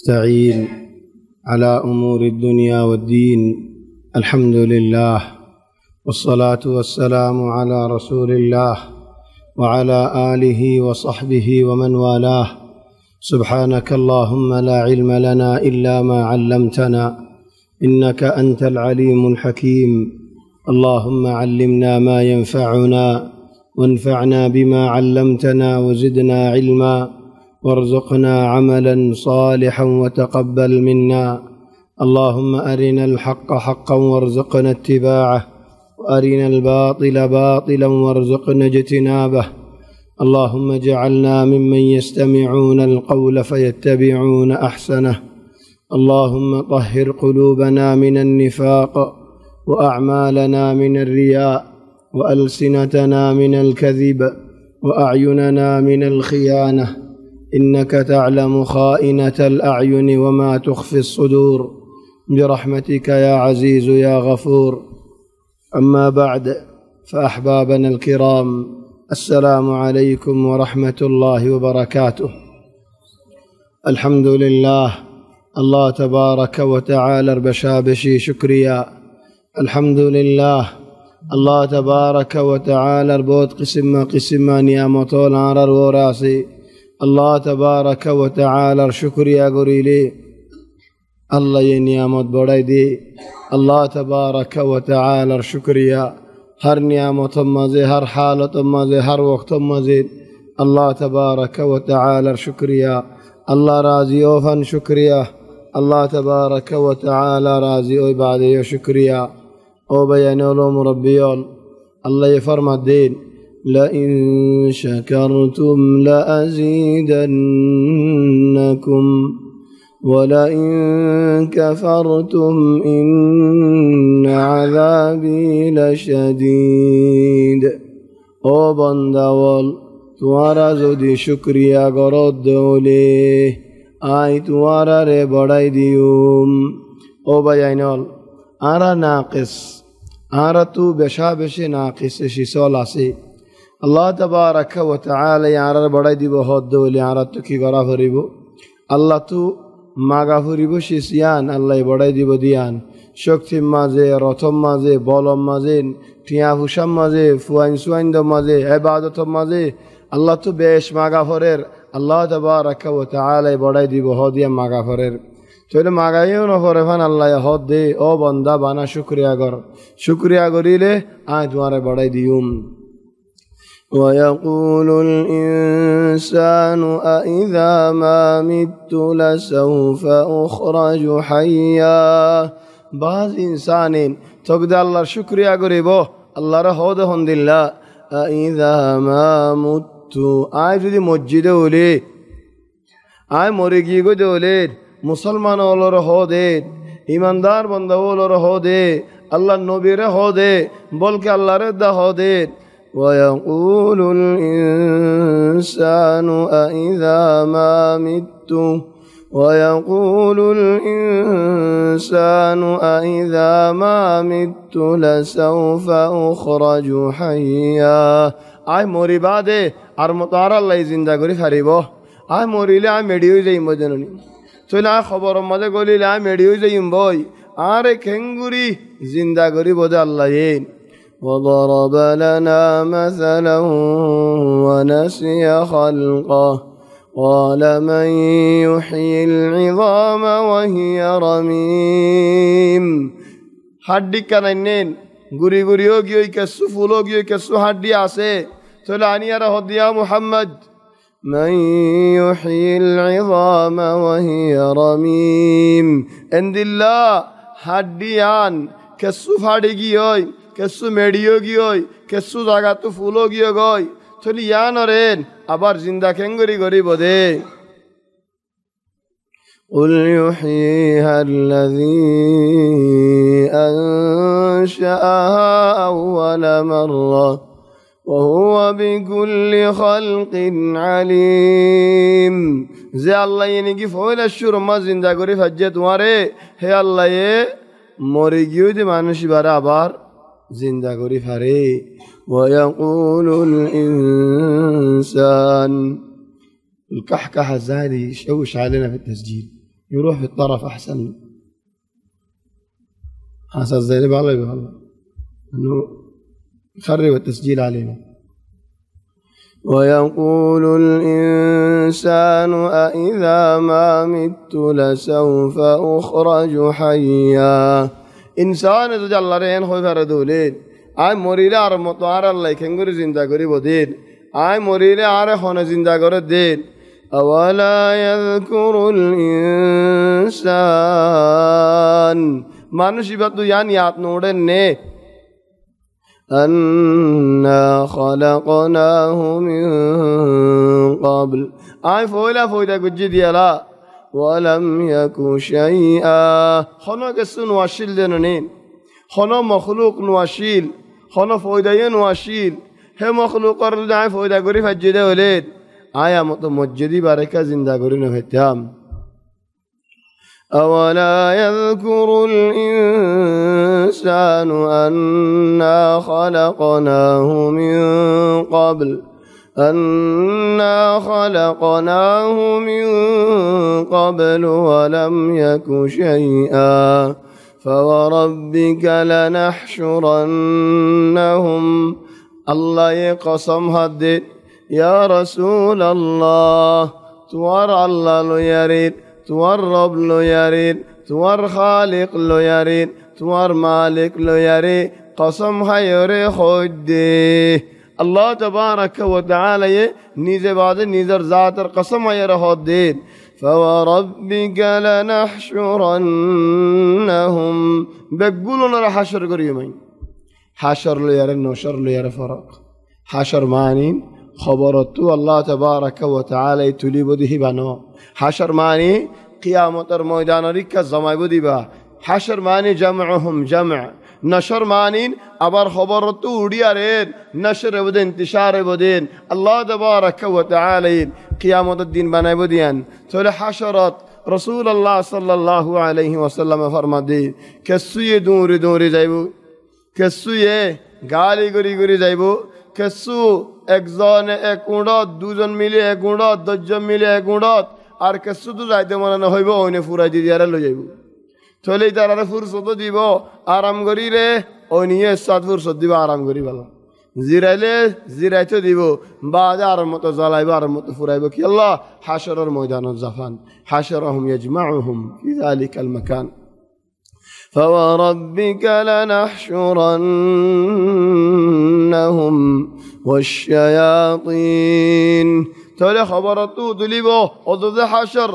نستعين على أمور الدنيا والدين. الحمد لله والصلاة والسلام على رسول الله وعلى آله وصحبه ومن والاه. سبحانك اللهم لا علم لنا إلا ما علمتنا إنك أنت العليم الحكيم. اللهم علمنا ما ينفعنا وانفعنا بما علمتنا وزدنا علما وارزقنا عملا صالحا وتقبل منا. اللهم أرنا الحق حقا وارزقنا اتباعه وأرنا الباطل باطلا وارزقنا اجتنابه. اللهم اجعلنا ممن يستمعون القول فيتبعون أحسنه. اللهم طهر قلوبنا من النفاق وأعمالنا من الرياء وألسنتنا من الكذب وأعيننا من الخيانة، إنك تعلم خائنة الأعين وما تخفي الصدور، برحمتك يا عزيز يا غفور. أما بعد، فأحبابنا الكرام، السلام عليكم ورحمة الله وبركاته. الحمد لله، الله تبارك وتعالى بشابشي شكريا. الحمد لله، الله تبارك وتعالى بود قسم نعمتون عرر وراسي. الله تبارك وتعالى شكريا قريلي. الله ينعمت بڑائی دی. الله تبارك وتعالى شكريا. ہر نعمت مزے، ہر حالت مزے، ہر وقت مزے. الله تبارك وتعالى شكريا. الله راضي اوفن شكريا. الله تبارك وتعالى راضي او بعد شكريا. او بيانولو مربيول الله يفرم الدين: لئن شكرتم لأزيدنكم ولئن كفرتم إن عذابي لشديد. او بندول توارا زودي شكريا قرد دولي آي توارا ري بڑائی ديوم. او بيانول آرا ناقص، آرا تو بشابش ناقص شسول آسي. الله تبارك وتعالى يعرر بڑائی دی بہت دولی عرر تو کی گرا فریبو. اللہ تو ماگا فریبو شیسیان اللہ بڑائی دی بدیان. شکتی مازے، رتم مازے، بولم مازے، ٹیاں فوشم مازے، فوائن سوائن دو مازے، عبادت مازے. اللہ تو بیش ماگا فریر. اللہ تبارك وتعالى بڑائی دی بہت دیا ماگا فریر. تو ماگایو نہ فرفان اللہ یہود دے. او بندہ بانا شکریہ گر، شکریہ گریلے آئیں تمہارے بڑائی دیوم. ويقول الإنسان أإذا ما مت لسوف أخرج حيا. بعض إنسانين تقدر الله شكريا قريبه الله رهود هند الله. أإذا ما مت آي جدي مجد ولي آي مريقي قد ولي مسلمان أولو رهود إيماندار بند أولو رهود الله النبي رهود بلك الله رد هود. ويقول الإنسان أإذا ما مت ويقول الإنسان أإذا ما مت لسوف أخرج حيا. آي موري بعد أرمطار الله زندہ گری فریبو. آي موري لي ميديو زي مدنوني تو لا خبر مده قولي لا ميديو زي بوي آره كنگوري زندہ گری بود الله ين. وضرب لنا مثلا ونسي خلقه قال من يحيي العظام وهي رميم. हड्डी का नन्नेन गुरी गुरी होगी होई कसु फूल होगी होई कसु हड्डी आसे तो लानिया रहो दिया मुहम्मद. من يحيي العظام وهي رميم. عند الله हड्डियान कसु फाड़ेगी होई कसु मेडियो की होई कसु जागा तो फूलो की होई तो लिया नरेन अबार जिंदा केंगरी गरी बदे. قل يحييها الذي أنشأها أول مرة وهو بكل خلق عليم. زي الله ينجي فويل الشر ما زندا غري فجت واره هي الله يه مريجيو دي مانوشي برا أبار زندا غري فاره. ويقول الإنسان الكحكحة الزايدة يشوش علينا في التسجيل يروح في الطرف أحسن له. حاسس زي اللي بالله بالله إنه يخرب التسجيل علينا. ويقول الإنسان أإذا ما مت لسوف أخرج حيا. إنسان إذا الله رين خوي فردولين آي مريلة أرمطار الله كنغور زندا غري بدين آي مريلة أره خون زندا غري دين. أولا يذكر الإنسان مانوشي باتو يعني ياتنودن نه أنا خلقناه من قبل آي فويلا كجي ديالا ولم يكن شيئا. خنو كسو نواشيل دينونين خنو مخلوق نواشيل خنو فويدا نواشيل هي مخلوق قرد آي فويدا غري فجده وليد آية مجدي باركة زندا غري نفتام. أولا يذكر الإنسان أنا خلقناه من قبل ولم يك شيئا. فوربك لنحشرنهم الله يقسم هدد يا رسول الله توار الله لو يريد توار رب لو يريد توار خالق لو يريد توار مالك لو يريد قسم خيري خدي الله تبارك وتعالى نيزه بعد نيزر ذاتر قسم خيري خدي. فوربك لنحشرنهم بقولون را حشر قريمين حشر لو يريد نشر لو يريد فرق. حشر معنين خبرتو الله تبارك وتعالى تولي بده بانو. حشر معنی قیامت ميدان ریکا زمای بودی با. حشر معنی جمعهم جمع. نشر معنی ابر خبرتو اودیارین نشر بودن انتشار بودن. الله تبارك وتعالى قیامت الدين بنای بودیان. تول حشرات رسول الله صلى الله عليه وسلم فرمودی کسوی دوری جایبو کسوی গালি গরি যাইবো কেসু একজনে এক গুণত দুজন মিলে এক গুণত দশজন মিলে এক গুণত আর কেসু তো যাইতে মনে না হইব ওইনে ফুরাই দিয়ে আর লই যাইব থলে তারা ফুরসত দিব আরাম করি রে ওই নিয়ে সাত ফুরসত দিব আরাম করি ভালো জিরাইলে জিরাইতে দিব বাজার মতো জ্বালাইব আর মতো ফুরাইব কি আল্লাহ হাশরের ময়দানত জাফান হাশরহুম ইয়াজমাউহুম ফি যালিকাল মাকান فوربك لنحشرنهم والشياطين تولي خبرتو دليبو وضد حشر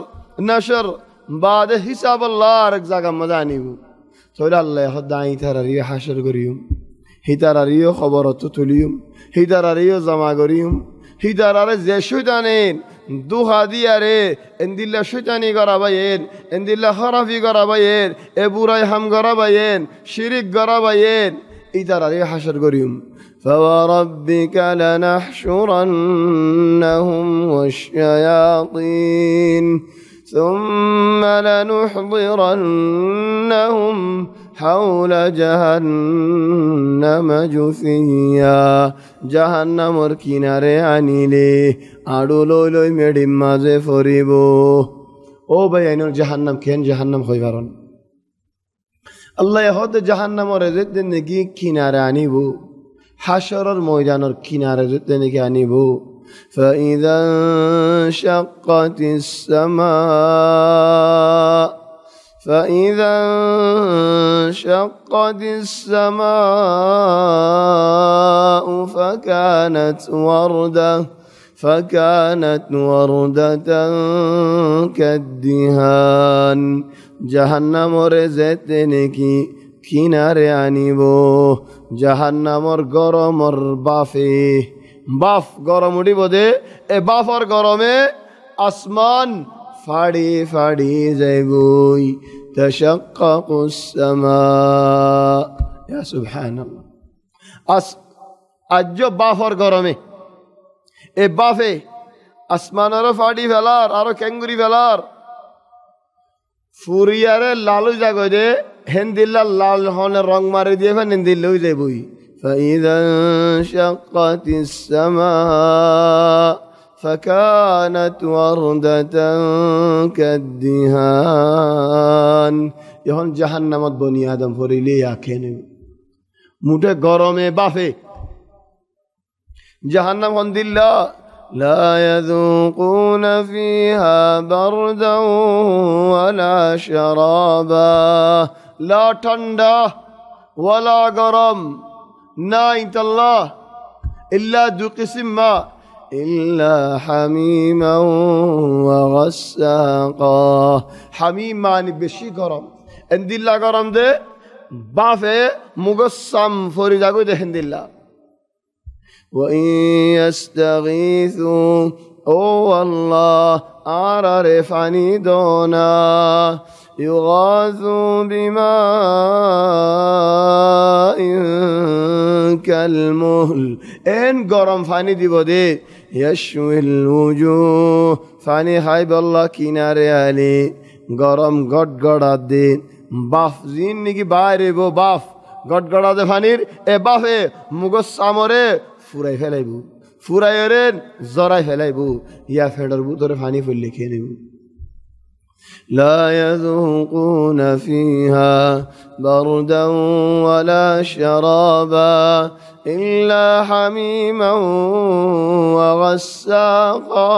نشر بعد حساب الله ركزاك مدانيبو تولي الله يخد عين تراريو حشر قريوم هي تراريو خبرتو تليوم هي تراريو زما قريوم هي تراري زيشو دانين دو هادیاره اندیلا شیطانی گراباین اندیلا خرافی گراباین ابورای هم گراباین شریک گراباین ایداره حشر گریم فوربك لنحشرنهم والشياطين ثم لنحضرنهم حول جهنم جثيا جهنم الكنارة عنيلي আড়ো লই লই মেডিম মাঝে ফরিব ও ভাই আইনর জাহান্নাম কেন জাহান্নাম হই পারন আল্লাহ হতে জাহান্নামর যেতে নাকি কিনারে আনিব হাশরের ময়দানের কিনারে যেতে নাকি আনিব فإذا انشقت السماء فكانت وردة كالدهان جهنم رزت نكي كنار عنيبو جهنم گرم بافي باف گرم اڑی بودے اے بافر گرمে আসমান ফাড়ি ফাড়ি যাইবই تشقق السماء يا سبحان الله আজ বাফর গরমে এ বাফে আসমানেরও ফাড়ি ফেলার আরো ক্যাঙ্গুরি ফেলার ফুরিয়ারে লালু জাগো দে হেন্দিল্লা লাল হনে রং মারি দিয়ে ফেন হেন্দিল্লই যাইবই فإذا انشقت السماء فكانت وردة كالدهان يهون جهنمت بني آدم فريلي ياكين মুঠে গরমে বাফে জাহান্নাম হন্দিল্লা لا يذوقون فيها بردا ولا شرابا لا ঠান্ডা ولا গরম نايت الله إلا ذو قسم ما إلا حميما وغساقا حميم معني بشي গরম اندilla গরম দে বাফে মুগসাম ফরি জাগো দেখেন দিল্লা وإن يستغيثوا أو الله أعرف عنيدنا يغاثوا بماء كالمهل إن قرم فاني دي بدي يشوي الوجوه فاني حيب الله كناري علي قرم قد قد دين বাফ জিন নাকি বাইরে বো বাফ গড়গড়া দে ফানির এ বাফে মুগস আমরে ফুরাই ফেলাইব ফুরাইরে জরাই ফেলাইব ইয়া ফেডার ভিতরে ফানি ফেললে খেয়ে নেব لا يذوقون فيها بردا ولا شرابا إلا حميما وغساقا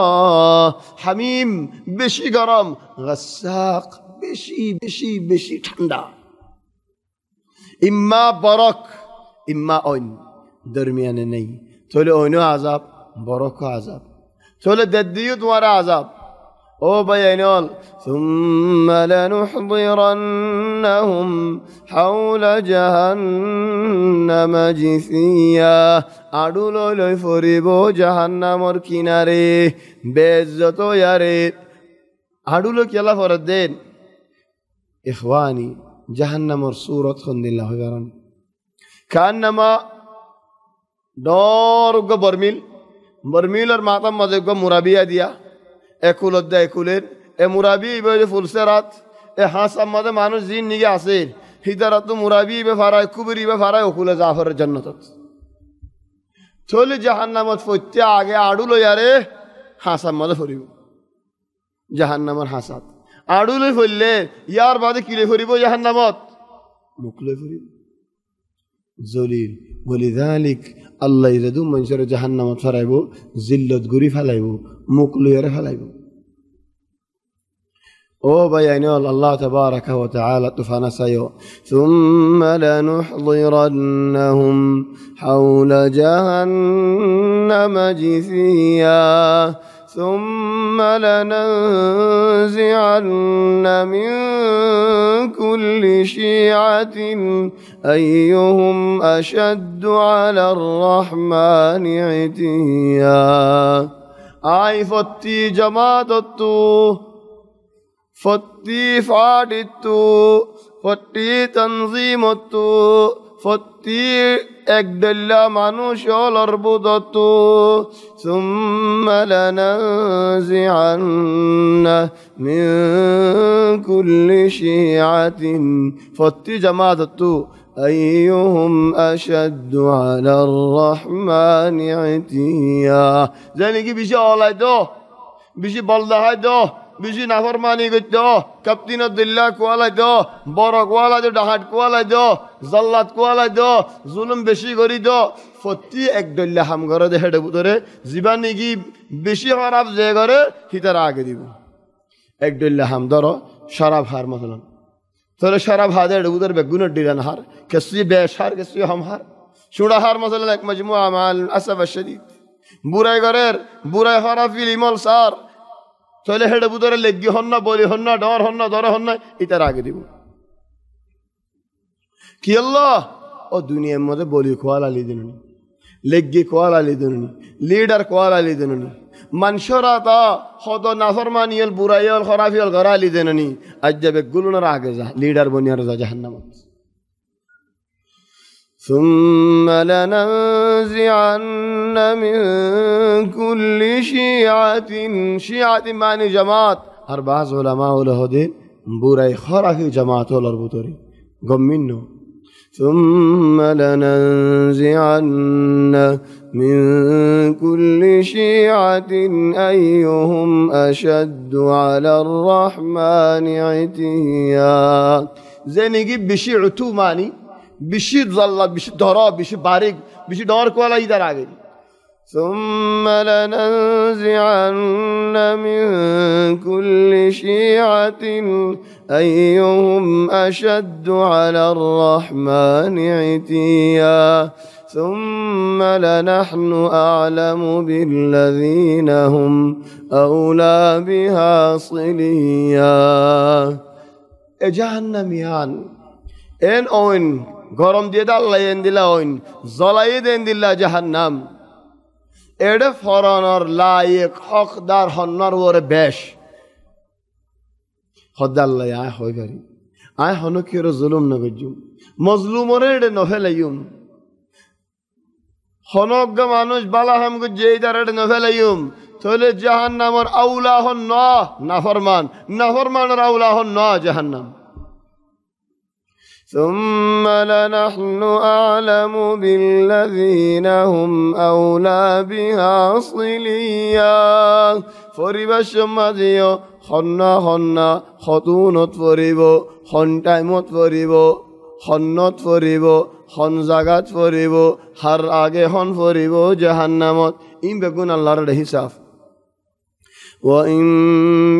حميم بشي গরম غساق বেশি বেশি বেশি ঠান্ডা ইম্মা বরক ইম্মা অইন দরমিয়ানে নেই তাহলে অইনও আযাব বরকও আযাব তাহলে দেদিও তোমার আযাব ও ভাই আইনল ثم لنحضرنهم حول جهنم جثيا আডু লই ফরিব জাহান্নামর কিনারে বেজ্জত ইয়ারে আডু লো কেলা ফরদ দেন إخواني جهنم صورة خند الله يرون كأنما دور برميل المعطم مذهب مرابية ديا أكل الدا أكلين مرابي بيجي فلسرات حاسم مذهب مانوس زين نيجي عسير هيداراتو مرابي بفارا كبري بفارا أكل زعفر الجنة تولي جهنم تفتي آگے آدولو ياره حاسم مذهب فريو جهنم الحاسات আডুলে ফেললে ইয়ার বাদে কিলে ফরিব জাহান্নামত মুকলে ফরিব জলিল ওয়ালিযালিক আল্লাহ ইরাদু মানুষের জাহান্নামত ফরাইব জিল্লত গুরি ফেলাইব মুকলুয়ারে ফেলাইব ও ভাই আইনল আল্লাহ তাবারাকা ওয়া তাআলা তুফানা সায়ো সুম্মা লানুহযিরান্নাহুম হাওলা জাহান্নাম জিসিয়া ثم لننزعن من كل شيعة أيهم أشد على الرحمن عتيا آي فتي جماعتتو فتي فادتو فتي تنظيمتو فتي একদল্লা মানুষ অলর্বুদত ثم لننزعن من كل شيعة فتي جماعة أيهم أشد على الرحمن عتيا ذلك بيشي أولاي دو بيشي بلدهاي دو بيشي نافرماني قد كابتن الدلّا كوالاي دو بارك والا دو دهات كوالاي دو زلات كوالاي دو ظلم بشي غري دو فتي এক দল্লা হাম করে দে হেডে ভিতরে জীবানি কি বেশি খারাপ যে করে হিতার আগে দিব এক দল্লা হাম ধরো শরাব হার مثلا তাহলে শরাব হাদে হেডে ভিতরে বেগুনের ডিরান হার কেসি বেশার কেসি হাম হার শুড়া হার مثلا এক মজমুআ মাল আসফ الشديد বুরাই গরের বুরাই খারাপ ইলমল সার তাহলে হেডে ভিতরে লেগি হন না বলি হন না ডর হন না ধর হন না ইতার আগে দিব কি আল্লাহ ও দুনিয়ার মধ্যে বলি কোয়াল আলী দিনুনি লেগি কোয়াল আলী দিনুনি লিডার কোয়াল আলী দিনুনি মানুষরা তা হদ নাফরমানিয়াল বুরাইয়াল খরাফিয়াল ঘর আলী দিনুনি আজ যাবে গুলুনার আগে যা লিডার বনিয়ার যা জাহান্নামত ثم لننزعن من كل شيعة شيعة معنی جماعت هر بعض علماء له دین বুরাই খরাফি জামাত হলার ভিতরে গমিন্ন ثم لننزعن من كل شيعة أيهم أشد على الرحمن عتيا زينيجي بشي عتو ماني بشي ظل بشي دهرا بشي بارق بشي دهر كوالا يدار آگئ ثم لننزعن من كل شيعة أيهم أشد على الرحمن عتيا ثم لنحن أعلم بالذين هم أولى بها صليا جهنميان إن أوين গরম দিয়ে দাল্লা এন দিলা ওইন জ্বলাই দেন দিলা জাহান্নাম এডে ফরানোর লায়েক হকদার হন্নার ওরে বেশ হদাল্লা আয় হই পারি আয় হনকির জুলুম না গজুম মজলুমরে এডে নফেলাইম হনজ্ঞ মানুষ বালাহাম গজে ইদার এডে নফেলাইম তাহলে জাহান্নামর আউলা হন না নাফরমান নাফরমানের আউলা হন না জাহান্নাম ثم لنحن أعلم بالذين هم أولى بها صليا فريبا شماديو خنا خنا خطونت فريبو خن تايمت فريبو خنت فريبو خن زاغات فريبو هر آگه خن فريبو جهنمت این بگون الله را حساب وإن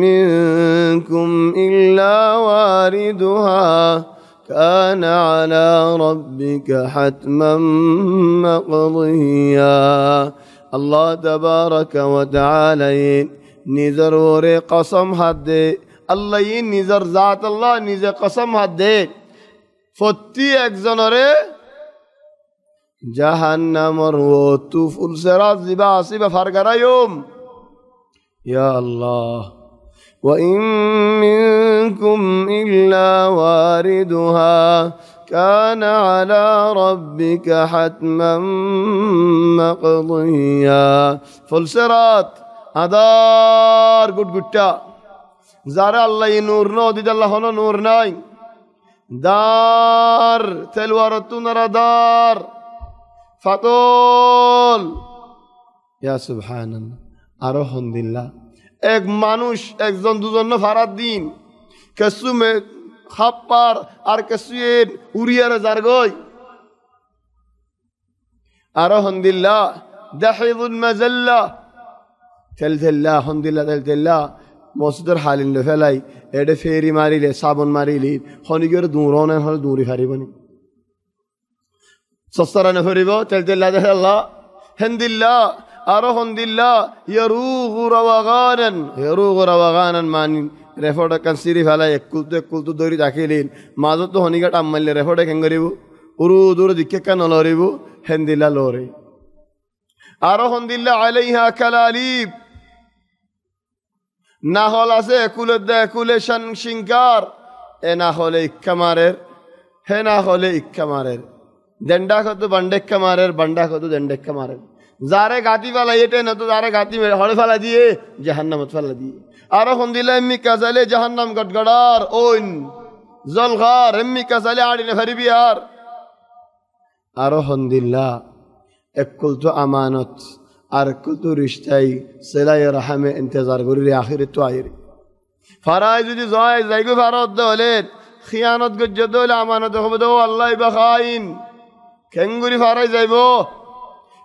منكم إلا واردها كان على ربك حتما مقضيا الله تبارك وتعالى نذر وري قسم حد الله نذر ذات الله نذر قسم حد فتی একজনরে জাহান্নামর ওতু ফুলসরাত জিবা আসিবা ফারগারায়ুম ইয়া আল্লাহ وإن منكم إلا واردها كان على ربك حتما مقضيا فالسرات أدار قد قدتا زار الله نور نو دي الله نور ناي دار تلوارتو نرى دار فطول يا سبحان الله أروحن دلله এক মানুষ একজন দুজন ফারাদ দিন কেসু মে খাপ্পার আর কেসুয়ের উরিয়ার জারগই আর হন্দিল্লাহ দাহিদুল মাজাল্লা তেলতেল্লা হন্দিল্লা তেলতেল্লা মসজিদের হালিন ফেলাই এডে ফেরি মারিলে সাবন মারিলি খনিগের দূরনে হল দূরি ফারিবনি সস্তারানে ফরিব তেলতেল্লা দেখাল্লা হেন্দিল্লা আরোহন্দিল্লা ইয়ারুগু রাওয়াগানান মানি রেফোর্ড কান সিরি ফেলাই একুলতু দৌড়ি রাখিলিন মাজত হনিগাট আম্মাইলে রেফোর্ডে কেন করিব উরু দূর দিকে কেন লরিব হেন্দিল্লা লরে আরোহন্দিল্লা আলাইহা কালালিব না হল আছে একুলে শিংকার এ না হলে ইক্কামারের হে না হলে ইক্কামারের দেন্ডা কত বান্ডেক্কামারের বান্ডা কত দেন্ডেক্কামারের যারে গাতি ফেলা এটে না তো যারে গাতি হড়ে ফেলা দিয়ে জাহান্নামত ফেলা দিয়ে আরো হন্দিল্লা এমনি কাজালে জাহান্নাম গটগড়ার ওইন জলঘর এমনি কাজালে আড়িনে ফারিবি আরো হন্দিল্লা একুল তো আমানত আর একুল তো রিশতাই সেলাই রাহামে ইন্তজার করি রে আখিরে তো আইরে ফারাই যদি জয় যাইগো ফারত দলে খিয়ানত গজ্জত দলে আমানত হবে দো আল্লাহ বা খাইন কেঙ্গুরি ফারাই যাইব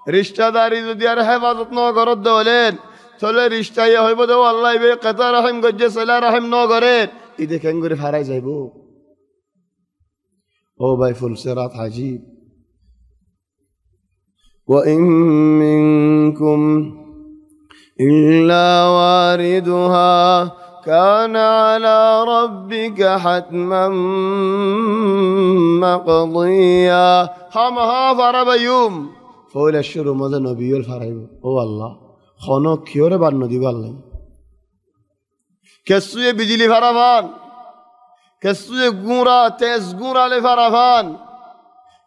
রিশতাদারি যদি আর হেফাজত ন করত দলেন তাহলে রিশতাই হইব দো আল্লাহ বে কাতা রহিম গজ্জে সেলা রহিম ন করে ইদে কেঙ্গুরি ফারাই যাইব ও ভাই ফুলসিরাত হাজিব وإن منكم إلا واردها كان على ربك حتما مقضيا هم ها فربيوم فول الشر ماذا نبي الفريب او الله خانو كيوره بار ندي والله كسوي بجلي فرافان كسوي غورا تيز غورا لي فرافان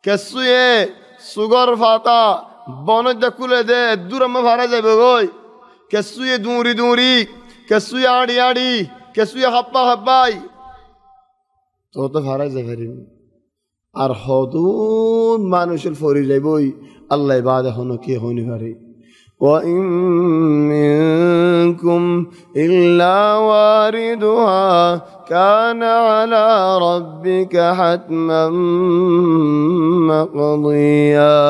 كسوي সুগর ফাতা বনজ কুলে দে দূরম ফারা যাবে গই কেসুয়ে দুরি দুরি কেসুয়ে আড়ি আড়ি কেসুয়ে হাপ্পা হাপ্পাই তো ফারা যাবে আর হদুন মানুষের ফরি যাইবই আল্লাহ বাদে হন কে হইনি পারে وَإِن مِّنكُمْ إِلَّا وَارِدُهَا كَانَ عَلَى رَبِّكَ حَتْمًا مَّقْضِيًّا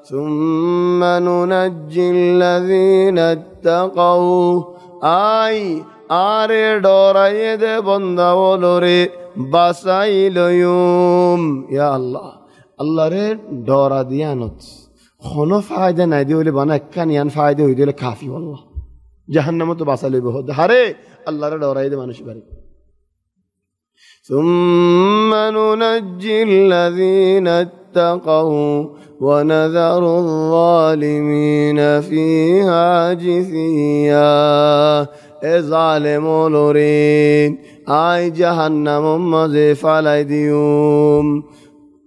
ثُمَّ نُنَجِّي الَّذِينَ اتَّقَوْا আরে ডরাইয়ে দে বন্দাওলরে বাসাইলয়ুম ইয়া আল্লাহ আল্লাহ রে ডরা দিয়ানত কোনো ফায়দা নাই দিয়ে হইলে বানা একখানিয়ান ফায়দা হইতে হলে কাফি আল্লাহ জাহান্নামে তো বাঁচা লইব হারে আল্লাহরে ডরাই দে মানুষ বাড়ি ثم ننجي الذين اتقوا ونذر الظالمين فيها جثيا জালেমুলরিন আই জাহান্নাম মাঝে ফালাই দিউম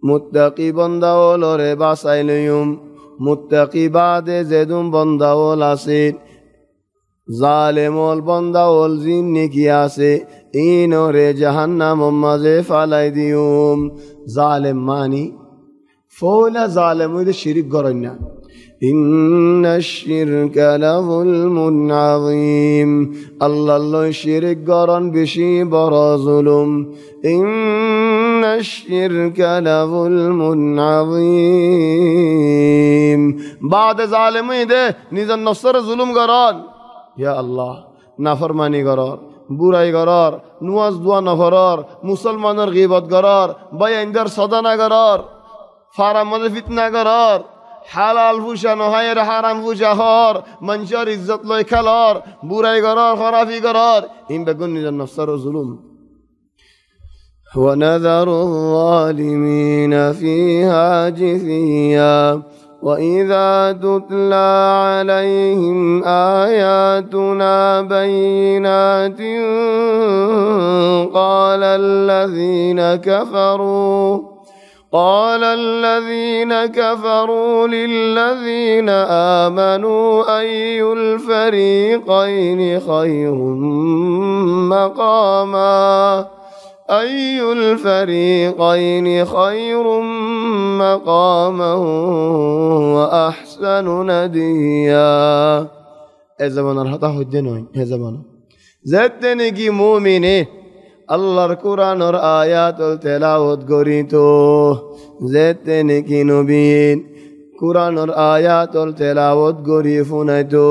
মুত্তাকি বান্দাওলরে বাঁচাই লইউম মুত্তাকি বাদে যেদুম বান্দাওল আছে জালেমুল বান্দাওল জিন নেকি আছে ইনরে জাহান্নাম মাঝে ফালাই দিউম জালেম মানি ফৌলা জালেম হইতে শিরিক করেন না إن الشرك لظلم عظيم الله شرك قرن بشي برا ظلم إن الشرك لظلم عظيم بعد ظالمي ده نزل نصر ظلم قران يا الله نافرماني قرار বুড়াই গরার নুয়াজ দোয়া নফরার মুসলমানের গীবত গরার বাইন্দার সদানা গরার ফারাম মধ্যে ফিতনা গরার হালাল ফুসা নহায়ের হারাম ফুসা হর মানুষের ইজ্জত লয় খেলর বুড়াই গরার খরাফি গরার ইন বেগুন নিজের নফসর জুলুম ونذر الظالمين فيها جثيا وإذا تتلى عليهم آياتنا بينات قال الذين كفروا للذين آمنوا أي الفريقين خير مقاما أي الفريقين خير مقاما وأحسن نديا الزمان رحطة حجنوين الزمان زدني كي مؤمنه আল্লাহর কোরআনের আয়াতুল তেলাওয়াত করিতো যেতে নাকি নবীন কোরআনের আয়াতুল তেলাওয়াত করি শুনাইতো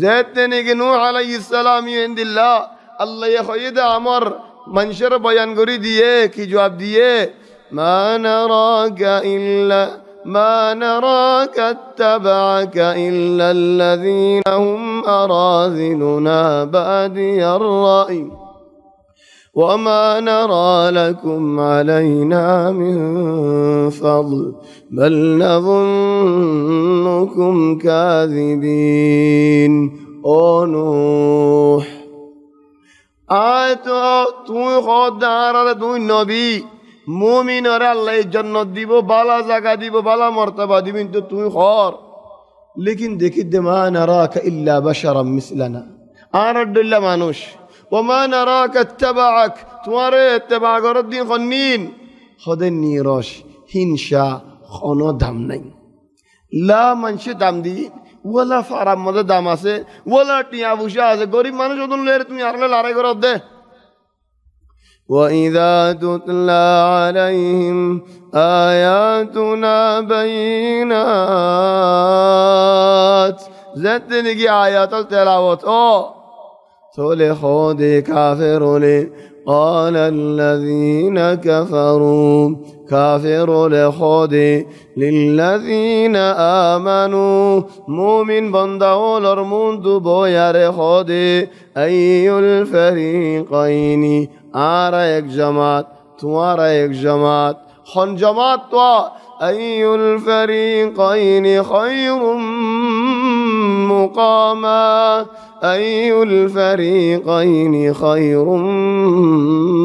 যেতে নাকি নূহ আলাইহিস সালাম ইনদিল্লাহ আল্লাহ খয়দা আমার মানুষের বয়ান করি দিয়ে কি জবাব দিয়ে মা নারাকা اتبعك إلا الذين هم أراذلنا بادي الرأي وما نرى لكم علينا من فضل بل نظنكم كاذبين او نوح তুই খোদার তুই নবী মুমিনরে আল্লাহ জান্নাত দিব বালা জায়গা দিব বালা মর্তবা দিব কিন্তু তুই খর লেকিন দেখি দে মা নারাকা ইল্লা বাশারাম মিসলানা আর আব্দুল্লাহ মানুষ وما نراك اتبعك تواره اتباع করত দিন খনিন খদে নিরশ হিংসা কোনো দাম নাই লা মানুষে দাম দি ওলা ফারাম মধ্যে দাম আছে ওলা টিয়া বুসা আছে গরিব মানুষ ওদন লের তুমি আরলে লড়াই করত দে وإذا تتلى عليهم آياتنا بينات زدني آيات التلاوت تولي خودي كافروني قال الذين كفروا كافر لخودي للذين آمنوا مؤمن بندول ارموند بوير خودي أي الفريقين آرى یک جماعت توارى یک جماعت خن جماعت تو أي الفريقين خير مقاما أي الفريقين خير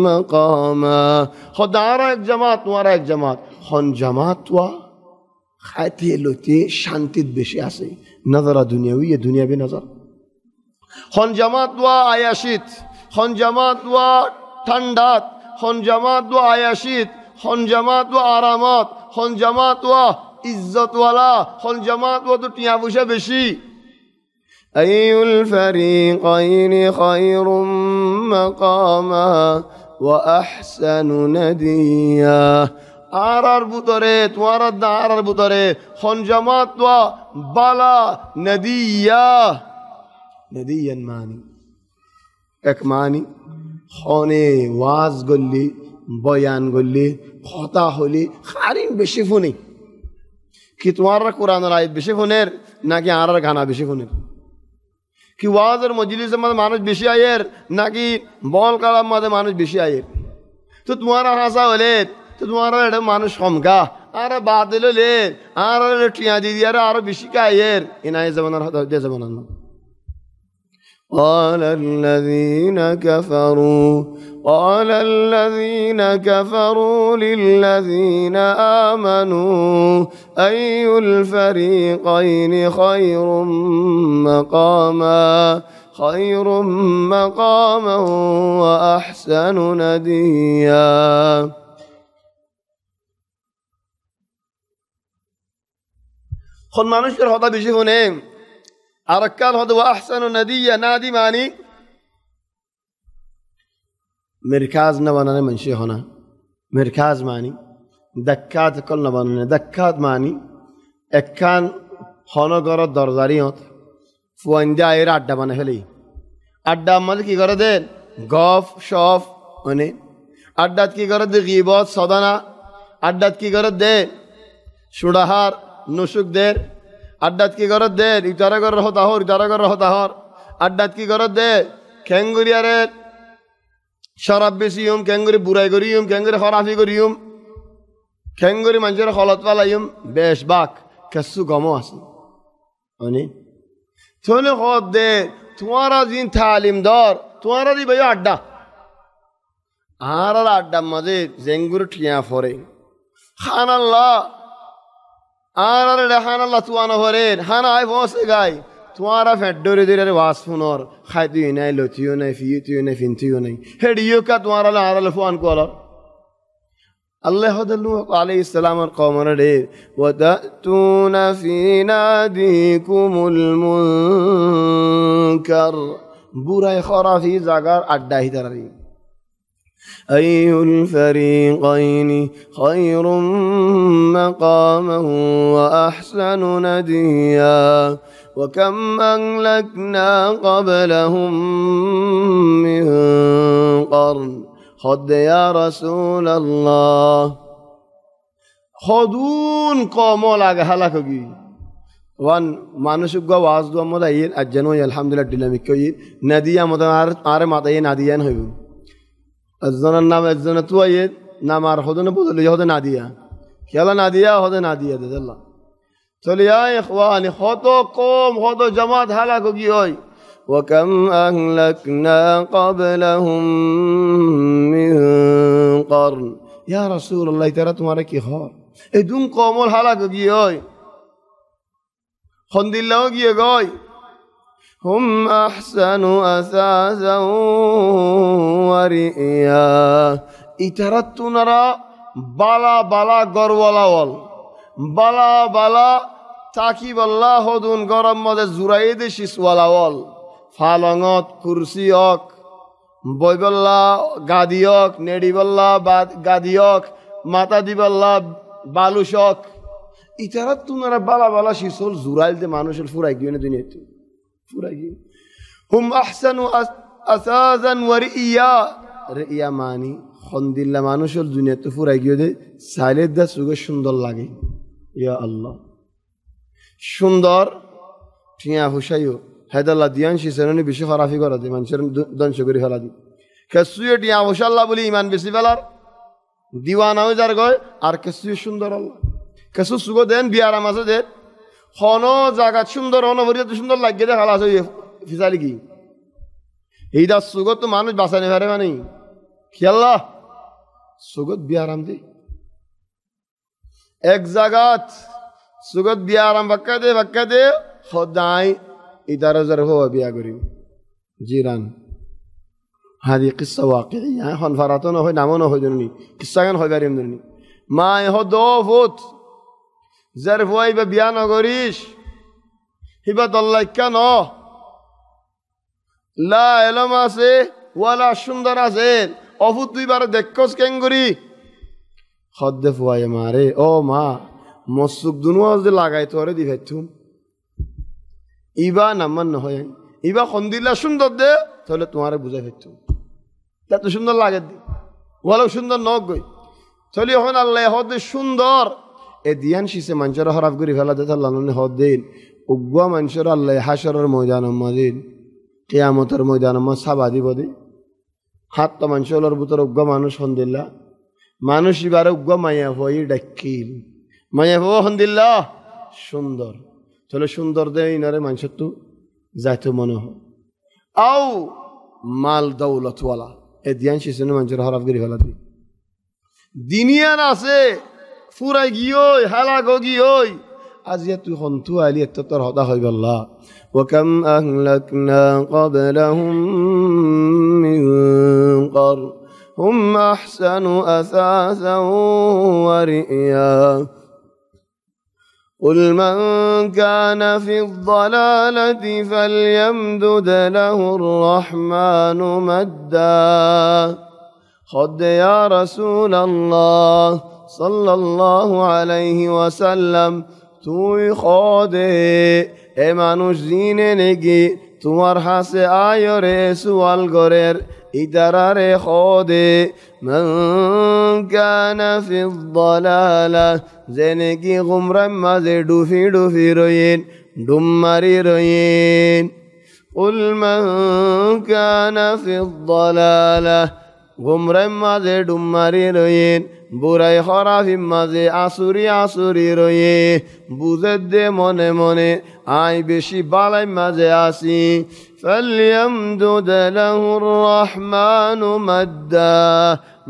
مقاما خد آرى یک جماعت توارى یک جماعت خن جماعت تو خاطی لوتی شانتید بشی آسی نظر دنیوی دنیا به نظر خن جماعت تو آیاشید خن جماعت تو ঠান্ডাত খন জামাত দো আয়াশিত হন জামাত ও আরামত, হন জামাত ও ইজ্জতওয়ালা, হন জামাত ও তো টিয়া পয়সা বেশি। আইউল ফারিকাইনি খায়রুম মাকামা ওয়া আহসানু নাদিয়া। আর বুতরে তোমার আর বুতরে হন জামাত ওয়া বালা নদিয়া। নদিয়ান মানি এক মানি হনে ওয়াজ গল্লি বয়ান গল্লি কথা হলি খারিন বেশি ফোনে কি তোমার কোরআনের আয়াত বেশি ফোনের নাকি আর গানা বেশি ফোনের? কি ওয়াজের মজলিসের মধ্যে মানুষ বেশি আয়ের নাকি বল কালাম মধ্যে মানুষ বেশি আয়ের? তো তোমার হাসা হলে তো তোমার এটা মানুষ কমকা আর বাদ দিলে আর টিয়া দিদি আরো বেশি কায়ের এনাই জমানার হতে জমানার না। قال الذين كفروا للذين آمنوا أي الفريقين خير مقاما وأحسن نديا। মানুষের হতা বেশি হনে আর কাল হতে আহসানু নাদিয়া। নাদি মানি মিরকাজ না বানানে মানুষ হনা। মিরকাজ মানি দাক্কাত কল না বানানে। দাক্কাত মানি একখান হনগর দরজারিয়ত ফুয়াইন্দা আয়ের আড্ডা বানা ফেলি। আড্ডা আমাদের কি করে দেন গফ সফ মানে আড্ডাত কি করে দে গিবত সদানা। আড্ডাত কি করে দে সুড়াহার নসুকদের। আড্ডাত কি করে দে ইতারা করে হতাহর ইতারা করে হতাহর। আড্ডাত কি করে দে খেঙ্গুরিয়ারে শরাব বেশিম খেঙ্গুরি বুড়াই করিম খেঙ্গুরি খরাফি করিম খেঙ্গুরি মানুষের হলত পালাইম বেশ বাক কেসু গমও আছে মানে থলে হত দে তোমারা জিন তালিম দর তোমারা দিবে আড্ডা আর আড্ডার মাঝে জেঙ্গুর ঠিয়া ফরে খান আল্লাহ আর খান আল্লাহ তুয়ানো ফরের হান আয় ফসে গাই তোমারা ফেডরে দিলে ওয়াস ফোনর খাইতেও নাই লতিও নাই ফিয়েতেও নাই ফিনতেও নাই হেডিও কা তোমার আর ফোন কলার আল্লাহ আলাইহিস সালামের কওমের রে ওয়াতাতুনা ফি নাদিকুমুল মুনকার বুরাই খরাফি জাগার আড্ডা হিতারি। আইউল ফারিকাইনি খায়রুম মাকামান ওয়া আহসানু নাদিয়া وكم أهلكنا قبلهم من قرن خد يا رسول الله خدون قوموا لغا هلاكوغي وان মানুষক ওয়াজ দোয়া মদাইর আজ্জানো আলহামদুলিল্লাহ ডিনামিক কই নদিয়া মত আর মাতায়ে নাদিয়ান হইব আজনার নাম আজনা তুয়ায়ে নাম আর হদনে বদলে হদে নাদিয়া খেলা নাদিয়া হদে নাদিয়া দেল্লাহ চলে يا اخواني কত কম কত জামাত হালাক কি হয় وكم أهلكنا قبلهم من قرن يا رسول الله ترى তোমারা কি হয় এই দুম কমল হালাক কি হয় খন্দিল্লাহ কি গয় هم أحسن أثاثا ورئيا ইতারাতুনারা বালা বালা গরওয়ালা ওয়াল বালা বালা তাকিব আল্লাহ হদুন গরম মধ্যে জুরাই দে শিসওয়ালাওয়াল ফালঙত কুরসিয়ক বইবল্লা গাদিয়ক নেডিবল্লা গাদিয়ক মাতা দিবল্লা বালুশক ইতারা তুনারা বালা বালা শিসল জুরাইল দে মানুষের ফুরাই গিয়ে দুনিয়াতে ফুরাই গিয়ে হুম আহসানু আসাজান ওয়ারিয়া রিয়া মানি খন্দিল্লা মানুষের দুনিয়াতে ফুরাই গিয়ে দে সাইলের দা সুগে সুন্দর লাগে ইয়া আল্লাহ সুন্দর ঠিয়া হুসাইও হেদাল্লা দিয়ান শিসেরনি বেশি খরাফি করা দি মানুষের ধ্বংস করে ফেলা দি কেসুয়ে টিয়া হুসাল্লাহ বলি ইমান বেশি ফেলার দিওয়ানা হয়ে যার গয় আর কেসুয়ে সুন্দর আল্লাহ কেসু সুগো দেন বিয়ার মাঝে দেন হন জায়গা সুন্দর হন ভরিয়া তো সুন্দর লাগিয়ে দে খালাস হয়ে ফিসালি কি এইটা সুগত তো মানুষ বাঁচানি পারে মানে খেয়াল্লাহ সুগত বিয়ারাম দে এক জায়গাত সুগত বিয়ারাম বাক্কা দে সদাই ইতার হওয়া বিয়া করি জিরান هذه قصة واقعية هون فراتنا هوي نامونا هوي دوني قصة كان هوي بريم دوني ما يهو دوفوت ظرف واي ببيان غوريش هبة الله كان لا علم আছে ওয়ালা সুন্দর আছে অফুত দুইবার দেখছস কেঙ্গুরি খদ্দে ফুয়ায় মারে ও মা মসুক দুনুয়াজ দে লাগাই তোরে দি ভেতুম ইবা নামান নহয় ইবা খন্দিলা সুন্দর দে তাহলে তোমারে বুঝাই ভেতুম তা তো সুন্দর লাগে দি ওয়ালা সুন্দর নক গই তাহলে এখন আল্লাহ হদে সুন্দর এ দিয়ান শিসে মানুষের হরাফ করি ফেলা দে আল্লাহ হদ দিন উগ্গা মানুষের আল্লাহ হাসরের ময়দান মাদিন কিয়ামতের ময়দান মা সাবা দিব দি হাত তো মানুষের ভিতর উগ্গা মানুষ হন্দিল্লা মানুষ এবারে উগ্গা মায়া হই ডাকিল মায়া হো হন্দিল্লা সুন্দর তাহলে সুন্দর দে ইনারে মানুষের তো যাইতে মনে হয় আও মাল দৌলতওয়ালা এ দিয়ান শিসে মানুষের হরাফ করি ফেলা দি দিনিয়ান আছে ফুরাই গিয়ে হালাক গিয়ে আজিয়া তুই হন্তু আলি এত তোর হদা হইব আল্লাহ وكم أهلكنا قبلهم من قرن هم أحسن أثاثا ورئيا قل من كان في الضلالة فليمدد له الرحمن مدا خد يا رسول الله صلى الله عليه وسلم তুই খদে এ মানুষ জিনে নেগি তোমার হাসে আয়রে সুয়াল গরের ইদারারে খদে মান কানা ফি দালালা জেনেগি গুমরাম মাঝে ডুফি ডুফি রইন ডুম্মারি রইন কুল মান কানা ফি দালালা গুমরাম মাঝে ডুম্মারি রইন বুড়াই খরাফি মাঝে আসুরি আসুরি রয়ে বুঝে দে মনে মনে আই বেশি বালাই মাঝে আসি فليمدد له الرحمن مدا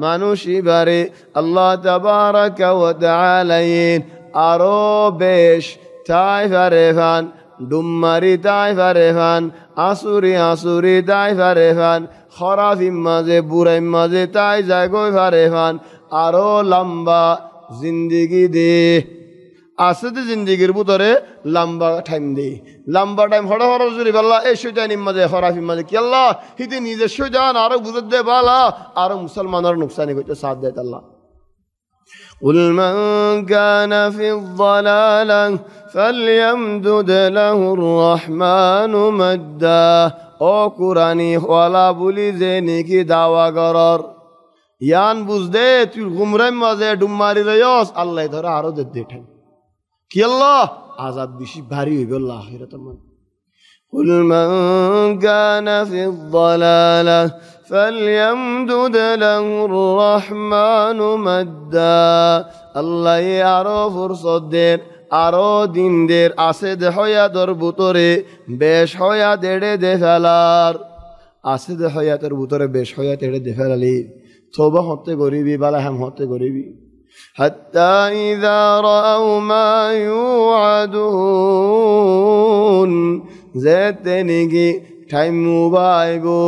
মানুষ এবারে আল্লাহ তাবারাকা ওয়া তাআলা আরো বেশ তাই ফারে ফান ডুম্মারি তাই ফারে ফান আসুরি আসুরি তাই ফারে ফান খরাফি মাঝে বুড়াই মাঝে তাই যায় গই ফারে ফান আরো লম্বা জিন্দিগি দে আসতে জিন্দিগির ভিতরে লম্বা টাইম দে লম্বা টাইম হড় হড় জুরি বাল্লা এই শৈতানির মাঝে খরাফি মাঝে কি আল্লাহ হিতে নিজের শৈতান আরো বুঝে দে বালা আরো মুসলমানের নুকসানি করতে সাথ দেয় আল্লাহ قل من كان في الضلالة فليمدد له الرحمن مدا ও কুরানি ওয়ালা বলি যে নেকি দাওয়া করার ইয়ান বুঝদে তুই গুমরাম মাঝে ডুম্মারি রয়স আল্লাহ ধরে আরো দে ঠাই কি আল্লাহ আযাব বেশি ভারী হইবে আল্লাহ আখিরাতের মধ্যে قل من كان في الضلالة فليمدد له الرحمن مدا আল্লাহ আরো ফুরসত দের আরো দিন দের আছে দে হয়াতর ভিতরে বেশ হয়া দেড়ে দে ফেলার আছে দে হয়াতের ভিতরে বেশ হয়া দেড়ে দে ফেলালি توبة হতে গরিবি বালা হাম হতে গরিবি حتى إذا رأوا ما يوعدون زيتنيكي টাইম মুবাইবো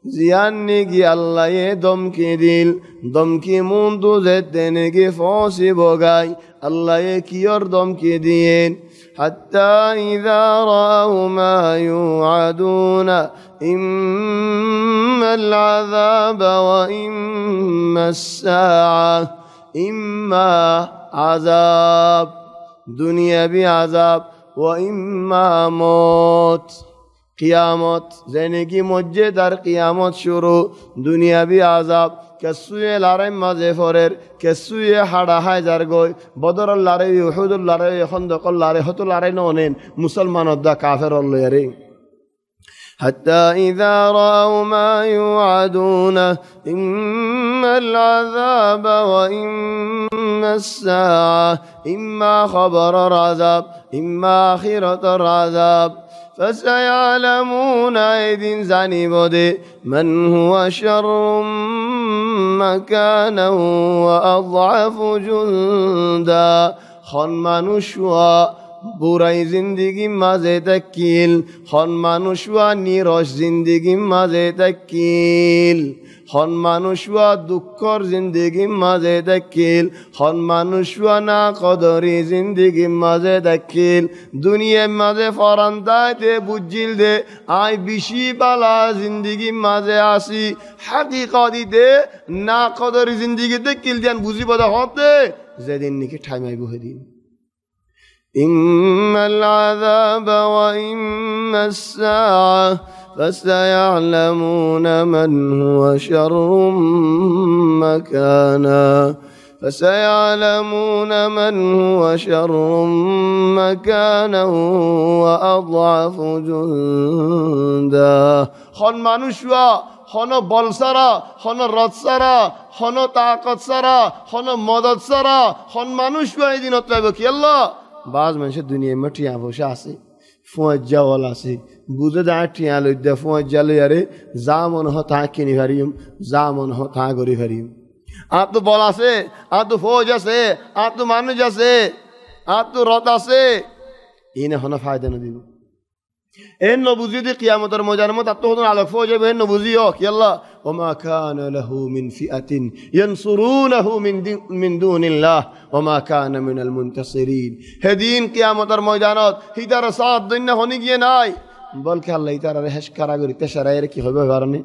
জিয়ান্নিকি আল্লাহ দমকি দিল দমকি মুন্দু যেতেনিকি ফসি বগাই আল্লাহ কিয়র দমকি দিয়েন حتى إذا رأوا ما يوعدون إما العذاب وإما الساعة إما عذاب دنيا بعذاب وإما موت قیامت زندگی مجھے در قیامت شروع دنیاوی عذاب کسوی لارے مزے فرر کسوی ہڑا ہے جرگوی بدر لارے احد لارے خندق لارے حت لارے نونین مسلمان دا کافر اللہ یری حتى إذا رأوا ما يوعدون إما العذاب وإما الساعة إما خبر العذاب إما آخرة العذاب فسيعلمون إذن زانبودي من هو شر مكانا وأضعف جندا خن মানুষুয়া বুড়াই জিন্দিগি মাঝে তাকিল হন মানুষওয়া নিরস জিন্দিগি মাঝে তাকিল হন মানুষওয়া দুঃখর জিন্দিগি মাঝে তাকিল হন মানুষওয়া না কদরি জিন্দিগি মাঝে তাকিল দুনিয়ার মাঝে ফরান্তাইতে বুঝিল দে আই বেশি বালা জিন্দিগি মাঝে আসি হাকিকতিতে না কদরি জিন্দিগি তাকিল দেন বুঝিব হতে যেদিন নাকি ঠাইমাইব সেদিন إما العذاب وإما الساعة فسيعلمون من هو شر مكانا فسيعلمون من هو شر مكانا وأضعف جندا خن মানুষরা হন বল সারা হন রথ সারা হন তাকত সারা হন মদত সারা হন মানুষরা এই দিন অতলাইব কি আল্লাহ বাজ মানুষের দুনিয়ায় টিয়া বসে আছে ফুঁয়াল আছে বুঝে যায় টিয়া লই দে ফুঁয়া লই আরে যা মনে হয় তা কিনি পারিম যা মনে হয় তা করি পারিম আর তো বল আছে আর তো ফৌজ আছে আর তো মানুষ আছে আর তো রথ আছে ইনে হন ফায়দা না দিব এন নবুজি দি কিয়ামতের ময়দানের মধ্যে তো হন আলোক ফৌজ হবে নবুজিও কি আল্লাহ ওমা কানা লাহু মিন ফিআতিন ইয়ানসুরুনাহু মিন দুনিল্লাহ ওমা কানা মিনাল মুনতাসিরিন হেদিন কিয়ামতের ময়দানত হিদার সাদ দুনিয়া হনি গিয়ে নাই বলকে আল্লাহ তাআলা হেশ কারাগরি তেশারায়ের কি হবে কারণে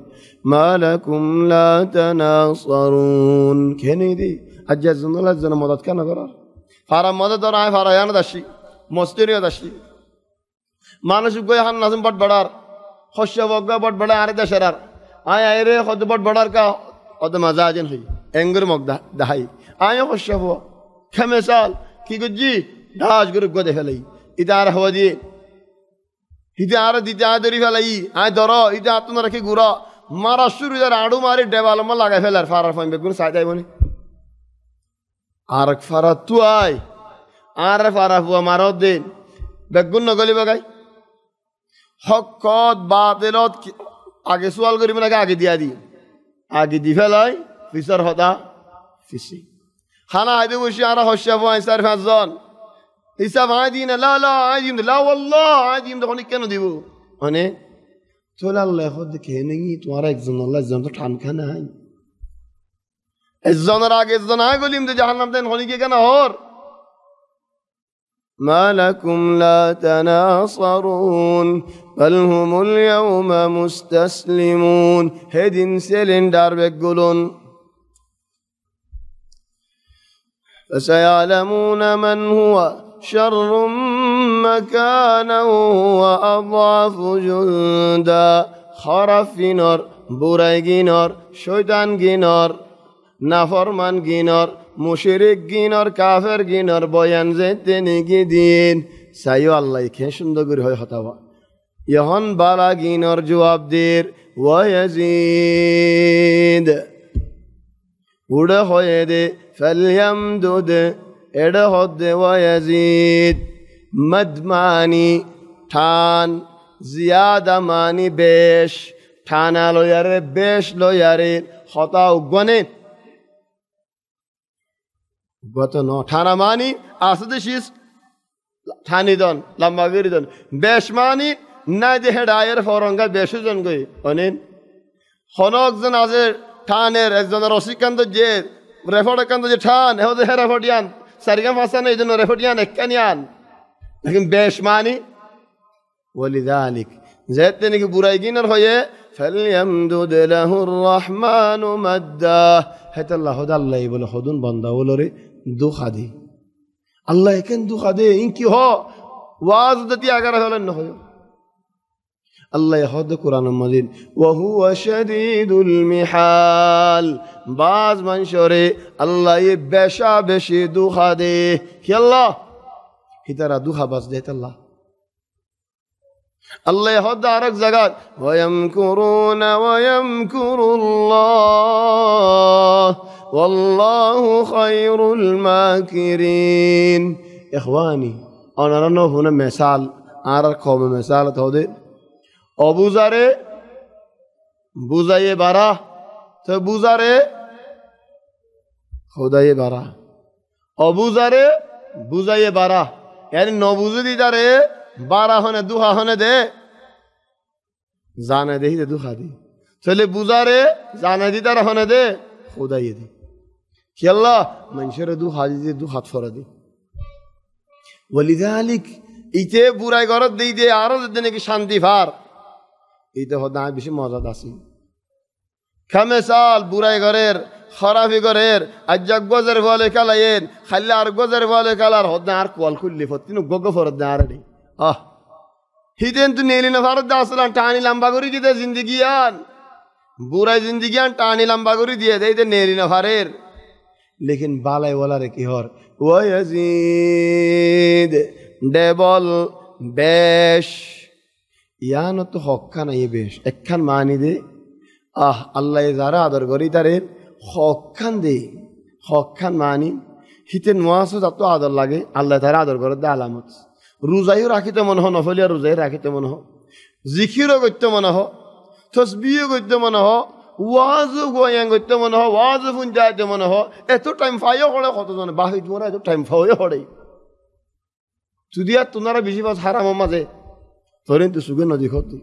মালাকুম লা তানাসারুন কেনে দি আজ জুনালার জন্য মদত কেন করার ফারা মদত ধর আয় ফারা ইয়ান দাসি মস্তিরিও দাসি মানুষ গই হান নাজম বট বড়ার শস্য বগা বট বড়া আরে দেশেরার আয় আয় রে কত বট বড়ার কা অত মজা আজেন হই এঙ্গুর মগ দাহাই আয় শস্য হো খেমেসাল কি গুজি ঢাস গুরু গদে ফেলাই ইদার হওয়া দিয়ে হিতে আর দিতে আয় দরি ফেলাই আয় ধর ইতে আত্ম রাখি গুড়া মারা শুরু যার আড়ু মারি ডেবাল মা লাগাই ফেলার ফারার ফাইন বেগুন সাই যাই বনি আর ফারা তু আয় আর ফারা ফুয়া মারত দিন বেগুন নগলি বাগাই হকত বাতিলত আগে সোয়াল করিব নাকি আগে দিয়া দি আগে দি ফেলাই পিছর হতা ফিসি খানা হাইতে বসে আর হস্যাব আই চার পাঁচজন হিসাব আই দিন লা লা আই দিম লা ওয়াল্লাহ আই দিম তখন কেন দিব মানে চলে আল্লাহ হদ দেখে নেই তোমার একজন আল্লাহ একজন তো ঠানখা নাই একজনের আগে একজন আয় গলিম যে জাহান্নাম দেন হনি কে কেন হর ما لكم لا تناصرون بل هم اليوم مستسلمون هدين سيلندر بقولون فسيعلمون من هو شر مكانا وأضعف جندا خرف نار বুড়াই নর শয়তান গিনর নাফরমান গিনর মুশরিক গিনর কাফের গিনর বয়ান যেতে নিগি দিন সাইও আল্লাহ খে সুন্দর করে হয় হতাবা ইহন বালা গিনর জবাব দের ওয়াজিদ উড়ে হয়ে দে ফালয়ামদুদ এড়ে হদে ওয়াজিদ মদমানি ঠান জিয়াদা মানি বেশ ঠানা লয়ারে বেশ লয়ারে হতা উগনে গত ন ঠানা মানি আসতে শীষ ঠানি দন লম্বা গিরি দন বেশ মানি নাই যে হেডায়ের ফরঙ্গা বেশজন গই অনেন হনকজন আছে ঠানের একজনের রসিকান্ত যে রেফর্ডকান্ত যে ঠান হেও যে রেফর্ডিয়ান সারিগাম হাসান এই জন্য রেফর্ডিয়ান একানিয়ান লেকিন বেশ মানি ওয়ালিদালিক যেতে নাকি বুড়াই গিনার হয়ে فليمدد له الرحمن مدا هت الله خد الله يبل خدون بندا ولري দুখা দে আল্লাহ এখান দুখা দে ইনকি হ ওয়াজ দতি আগার হলেন না হয় আল্লাহ হদ কোরআন মাজিদ ওয়া হুয়া শাদীদুল মিহাল বাজ মানশরে আল্লাহ এ বেশা বেশি দুখা দে কি আল্লাহ হিতারা দুখা বাজ দেত আল্লাহ আল্লাহ হদ আরেক জায়গা ওয়ায়ামকুরুনা ওয়ায়ামকুরুল্লাহ والله خير الماكرين اخواني انا هنا مثال আর কম مثال তাহলে আবু জারে বুঝাইয়ে বারা তো বুঝারে খোদাইয়ে বারা আবু জারে বুঝাইয়ে বারা এর নবুজু দিদারে বারা হনে দুহা হনে দে জানে দেহি দে দুহা দি চলে বুঝারে জানে দিদার হনে দে খোদাই দি কি আল্লাহ মানুষের দুহা দি দুহাত ফরা দি ওয়ালিদালিক ইতে বুড়াই ঘরত দেই দে আরো যদি নাকি শান্তি ভার এইটা হদ না বেশি মজাদ আছে খামেসাল বুড়াই ঘরের খরাফি ঘরের আজ্জাক গজের বলে কালাইন খালি আর গজের বলে কালার হদ না আর কোয়াল খুললি ফতিন গগ ফরদ না আরে আহ হিদেন তু নেলি না ভারত দা আসলাম টানি লম্বা করে দিতে জিন্দিগিয়ান বুড়াই জিন্দিগিয়ান টানি লম্বা করে দিয়ে দেই দে নেলি না ভারের লেকিন বালাই ওলা রে কি হর ওয়াজিদ ডেবল বেশ ইয়ান তো হক্কান এই বেশ একখান মানি দে আহ আল্লাহ যারা আদর করি তারে হক্কান দে হক্কান মানি হিতে নোয়াশো যত আদর লাগে আল্লাহ তারা আদর করে দে আলামত রোজাইও রাখিতে মনে হ নফলিয়া রোজাই রাখিতে মনে হ জিকিরও করতে মনে হ তসবিও করতে মনে হ ওয়াজও গোয়াং করতে মনে হ ওয়াজও ফুন যাইতে মনে হ এত টাইম ফাইও করে কতজন বাহি তোমরা এত টাইম ফাইও করে যদি আর তোমরা বেশি বাস হারাম মাঝে তোরেন তো সুগে নদী ক্ষতি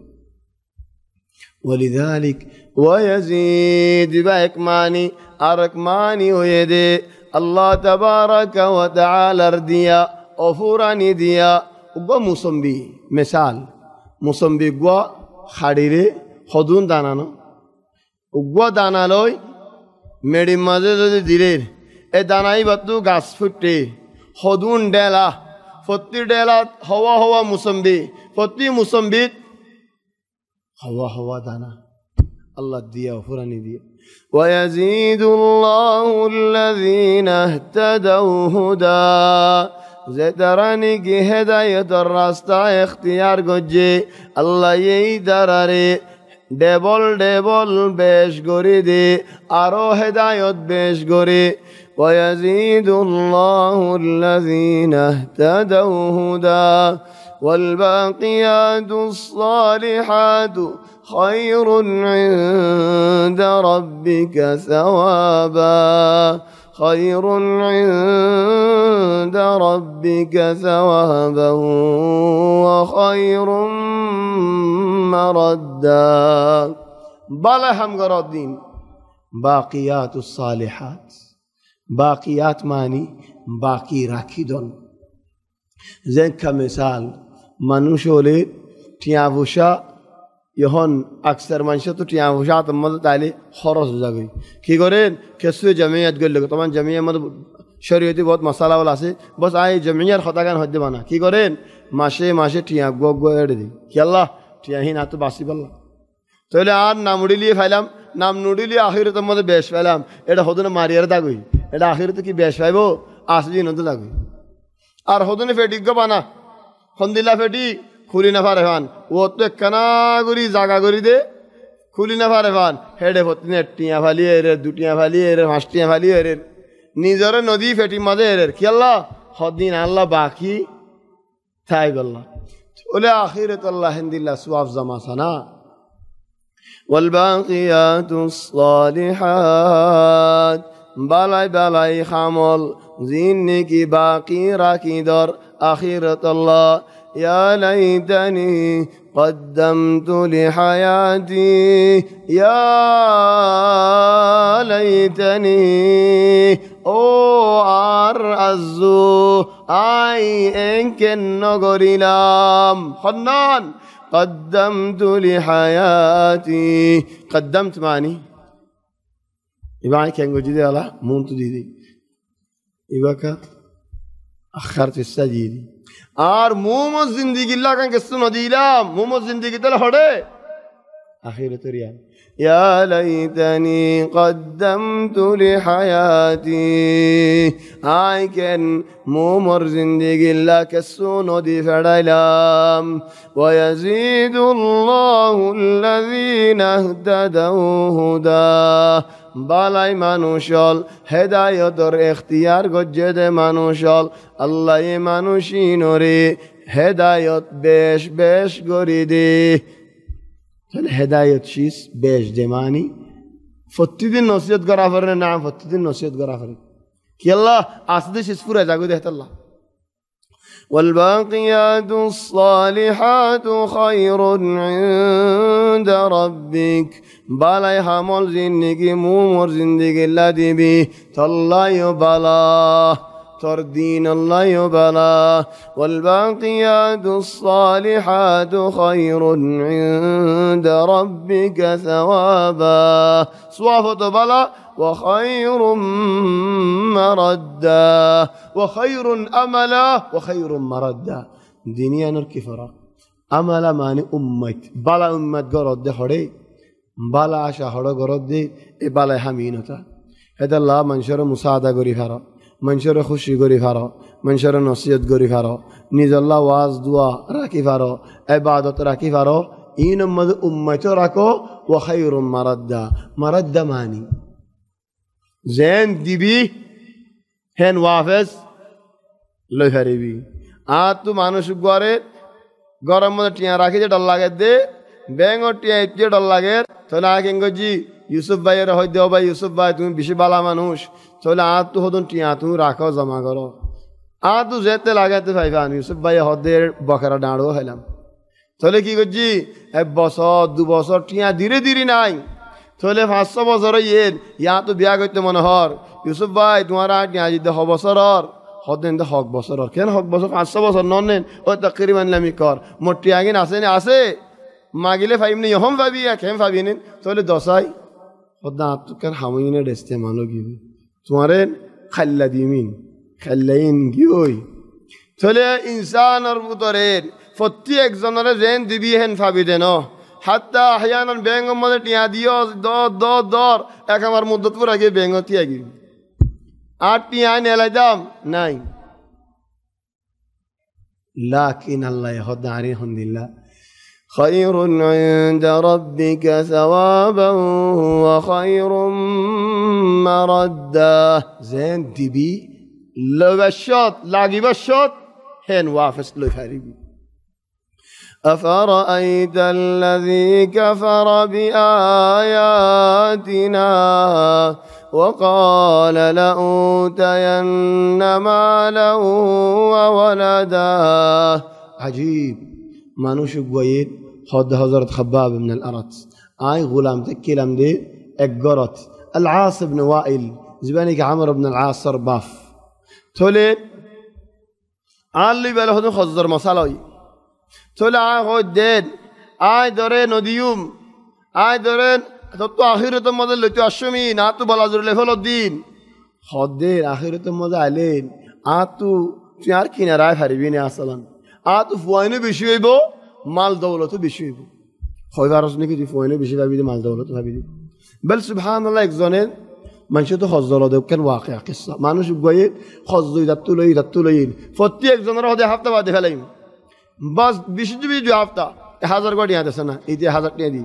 ولذلك ويزيد باك ماني أرك ماني ويدي الله تبارك وتعالى رديا أفوراني ديا وقوى موسمبي مثال موسمبي قوى خاريري خدون دانانو وقوى دانالوي মেডি মাঝে যদি দিলের এ দানাই বাতু গাছ ফুটে খদুন ডেলা ফত্তি ডেলা হওয়া হওয়া মুসম্বি ফত্তি মুসম্বিত হওয়া হওয়া দানা আল্লাহ দিয়া ফুরানি দিয়ে ويزيد الله الذين اهتدوا هدى زدراني کی ہدایت راستہ اختیار گجے اللہ یہی درارے ডেবল ডেবল বেশ গড়ি দে আরো হেদায়ত বেশ গড়ে ويزيد الله الذين اهتدوا هدى والباقيات الصالحات خير عند ربك ثوابا خير عند ربك ثوابا وخير مردا بلا هم الدين باقيات الصالحات باقيات ماني باقي راكدون زين كمثال মানুষ হলে টিয়া বসা এখন আকসার মানুষ তো টিয়া বসা তোমাদের তাইলে খরচ যাবে কি করেন কেসু জমিয়াত গেল তোমার জমিয়ার মধ্যে শরীয়তে বহুত মশালাওয়াল আছে বস আই জমিয়ার খতাগান হদ্দে বানা কি করেন মাসে মাসে টিয়া গো এড়ে দিই কি আল্লাহ টিয়াহীন এত বাসি পারলাম তাহলে আর নাম উড়িলিয়ে ফেলাম নাম নুড়িলিয়ে আখিরতের মধ্যে বেশ ফেলাম এটা হদনে মারিয়ার দাগুই এটা আখিরতে কি বেশ পাইব আসলি নতে দাগুই আর হদনে ফেটিক গো বানা খন্দিলা ফেটি খুলি না পারে ফান ও তো একখানা করি জাগা করি দে খুলি না পারে ফান হেডে ফতিনে টিয়া ফালিয়ে এর দুটিয়া ফালিয়ে এর পাঁচটিয়া ফালিয়ে এর নিজরে নদী ফেটি মাঝে এর কি আল্লাহ হদিন আল্লাহ বাকি তাই গল্লা ওলে আখিরাত আল্লাহ হিন্দিল্লাহ সুয়াব জামাসানা والباقيات الصالحات বালাই বালাই খামল জিন্নেকি বাকি রাখি দর আখিরাত আল্লাহ يا ليتني قدمت لحياتي يا ليتني ও আর আজু আই এনকেন নগরিলাম খন্নান قدمت لحياتي قدمت معني يبقى كان جديد على مونت دي يبقى أخرت السجيد আর মোমো জিন্দিগি লাগান কিছু নদিলাম মোমো জিন্দিগি তাহলে হড়ে আখিরাতে রিয়ান ইয়া লাইতানি কদ্দামতু লিহায়াতি আই কেন মোমোর জিন্দিগি লা কিছু নদি ফেড়াইলাম ওয়ায়াজিদুল্লাহু আল্লাযীনা ইহতাদাউ হুদা বালাই মানুষল হেদায়তর এখতিয়ার গজ্জে দে মানুষল আল্লাহ এ মানুষই নরে হেদায়ত বেশ বেশ গরি দে তাহলে হেদায়ত শীষ বেশ দে মানি প্রতিদিন নসিহত করা পারে না প্রতিদিন নসিহত করা পারে কি আল্লাহ আসতে শেষ পুরা জাগো দে আল্লাহ والباقيات الصالحات خير عند ربك بالاي حمل زندگی مومر زندگی لدبی تالله بالا تردين الله يبلا والباقيات الصالحات خير عند ربك ثوابا صوافة بلا وخير مردا وخير أملا وخير مردا دنيا نركفرا أملا ماني أمت بلا أمت قرد خوري بلا عشا خورا قرد بلا حمينتا هذا الله منشر مساعدة قري فرا منشر خوشی گری فرا منشر نصیحت گری فرا نیز الله واز دعا راکی فرا عبادت راکی فرا این امت راکو و خیر مرد مانی زین دیبی هن وافز لوهری بی تو মানুষ গরে গরম মধ্যে টিয়া রাখি যে ডল লাগে দে ব্যাঙ টিয়া ইচ্ছে ডল লাগে তাহলে আগে গজি ইউসুফ ভাইয়ের হয় দেও ভাই ইউসুফ ভাই তুমি বেশি বালা মানুষ তাহলে তো হদন টিয়া তুমি রাখো জমা করো তো যেতে লাগাতে ভাইবান ইউসুফ ভাই হদের বকেরা ডাঁড়ো হইলাম তাহলে কি করছি 1 বছর 2 বছর টিয়া ধীরে ধীরে নাই তাহলে 500 বছর তো বিয়া করতে মনে হর ইউসুফ ভাই তোমার টিয়া যদি বছর হদেন তো হক বছর কেন হক বছর 500 বছর ননেন ওই তকরি মানলামি কর মোর টিয়া গিন আসে না আসে মাগিলে ফাইমনি হম ভাবি কেম ভাবিনি তাহলে দশাই হদ্দা তো কেন হামিনে ডেস্তে মানো গিবি তোমারে খাল্লা দিমিন খাল্লাইন গিওই তাহলে ইনসানের ভিতরে প্রত্যেক জনের জেন দিবি হেন ভাবি দেন হাত্তা আহয়ানান ব্যাঙ্গ মধ্যে টিয়া দিও দর এক আমার মুদ্দত পুরা গিয়ে ব্যাঙ্গ টিয়া গিয়ে আর টিয়া নেলাই দাম নাই লাকিন আল্লাহ হদ্দা আরি হন্দিল্লা خير عند ربك ثوابا وخير مردا زين دبي لو الشوط لاقي بالشوط هين وافس لو فريبي أفرأيت الذي كفر بآياتنا وقال لأوتين مالا وولدا عجيب মানুষ গয়ের হযরত খাব্বাব ইবনে আল-আরাত আই গোলাম তেকিলাম দে এক গরত আল-আস ইবনে ওয়াইল জিবানি কে আমর ইবনে আল-আস সরবাফ থলে আল্লি বেলা হদ খজর মসালাই থলে আই হয় দেন আই ধরে নদিয়ুম আই ধরে তো আখিরত মধ্যে লইতে আসমী না তো বলাজুর লেভেল দিন হদের আখিরত মধ্যে আইলেন তো তুই আর কিনারায় হারিবি না আসলাম তো ফুয়াইনে বেশি হইব মাল দৌলত বেশি হইব হইবার নাকি তুই ফুয়াইনে বেশি ভাবি মাল দৌলত ভাবি দিব বল সুবহানাল্লাহ একজনের মানুষ তো হজল দেব কেন ওয়াকিয়া কিসা মানুষ গয়ে হজ দাত্তু লই প্রত্যেকজনের হদে হাফতা বাদে ফেলাইম বাস বেশি দিবি 2 হাফতা 1000 কোটি আদেছে না এই যে 1000 টাকা দি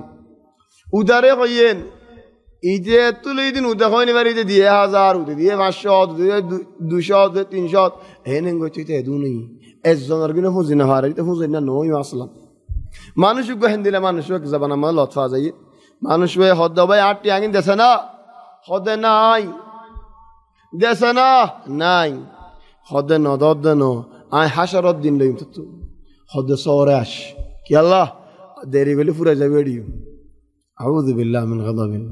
উদারে কইয়েন এই যে তুলই দিন উদা হয়নি বাড়ি দিয়ে 1000 উদে দিয়ে 500 200 300 হেনেন গইতে দুনি একজনের কিন্তু ফুজি না হারাই তো ফুজি না নই আসলাম মানুষ গহেন দিলে মানুষ এক জবান আমার লতফা যাই মানুষ ওই হদ ভাই 8 টি আগিন দেছে না হদে নাই দেছে না নাই হদে নদদ ন আই হাশরত দিন লইম তো হদে সরাস কি আল্লাহ দেরি গলি পুরা যাবে ডিও আউযু বিল্লাহ মিন গাদাবিন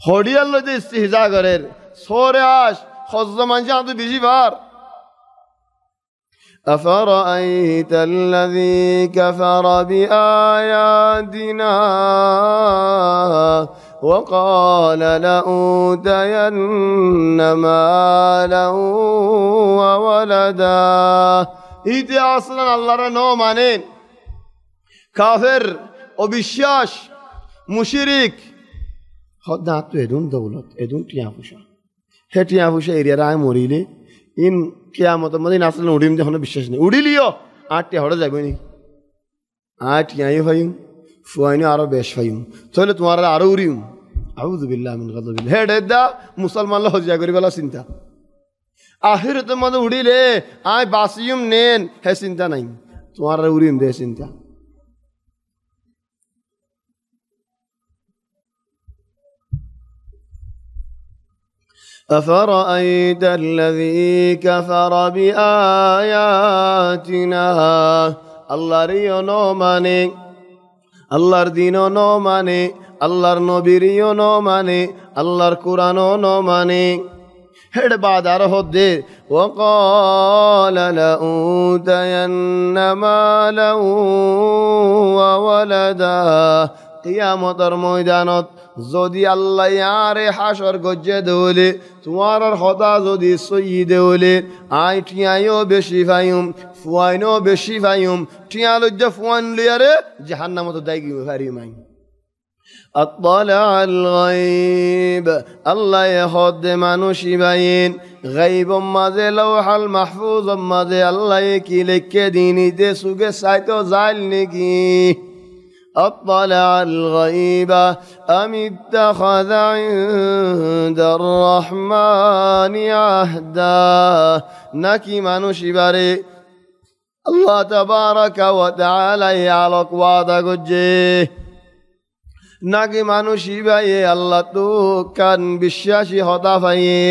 হডি আল্লাহ যে ইস্তিহজা করের সরাস হজ মানজা তো বেশি বার أفرأيت الذي كفر بآياتنا وقال لأوتين مالا وولدا إيتي أصلا الله رنو مانين كافر وبالشاش مشرك خد ناتو ادون دولت ادون تيافوشا هي تيافوشا إريا راي موريلي ইন কিয়ামতের মধ্যে আসলে উড়িম যখন বিশ্বাস নেই উড়িলিও 8টি হড়ে যাবে নি 8 ইয়াই হইম ফুয়াইনি আরো বেশ হইম তাহলে তোমার আরো উড়িম আউযু বিল্লাহ মিন গাযাবিল হে দেদা মুসলমান লা হজিয়া করি বলা চিন্তা আখিরাতের মধ্যে উড়িলে আই বাসিয়ুম নেন হে চিন্তা নাই তোমার উড়িম দে চিন্তা أفرأيت الذي كفر بآياتنا الله ريو نو ماني الله دينو نو ماني الله نبيريو نو ماني الله قرآنو نو ماني هر بعد هدي وقال لأوتين مالا وولدا قيامتر ময়দানত যদি আল্লাহ ইয়ারে হাসর গজ্জে দেওলে তোমার হতা যদি সই দেওলে আই টিয়াইও বেশি ফাইম ফুয়াইনও বেশি ফাইম টিয়া লজ্জা ফুয়াইন লিয়ারে জাহান্নামত দায়ী ফারিম আই أطلع الغيب الله يخد মানুষই বাইন গায়ব মাঝে লৌহাল মাহফুজ মাঝে আল্লাহ কি লিখে দিনি দে সুগে সাইতো জাল নেকি أطلع الغيب أم اتخذ عند الرحمن عهدا নাকি মানুষই বারে আল্লাহ তাবারাকা ওয়া তাআলা ইয়ালক ওয়াদা গজ্জে নাকি মানুষই ভাইয়ে আল্লাহ তো কান বিশ্বাসী হতা ভাইয়ে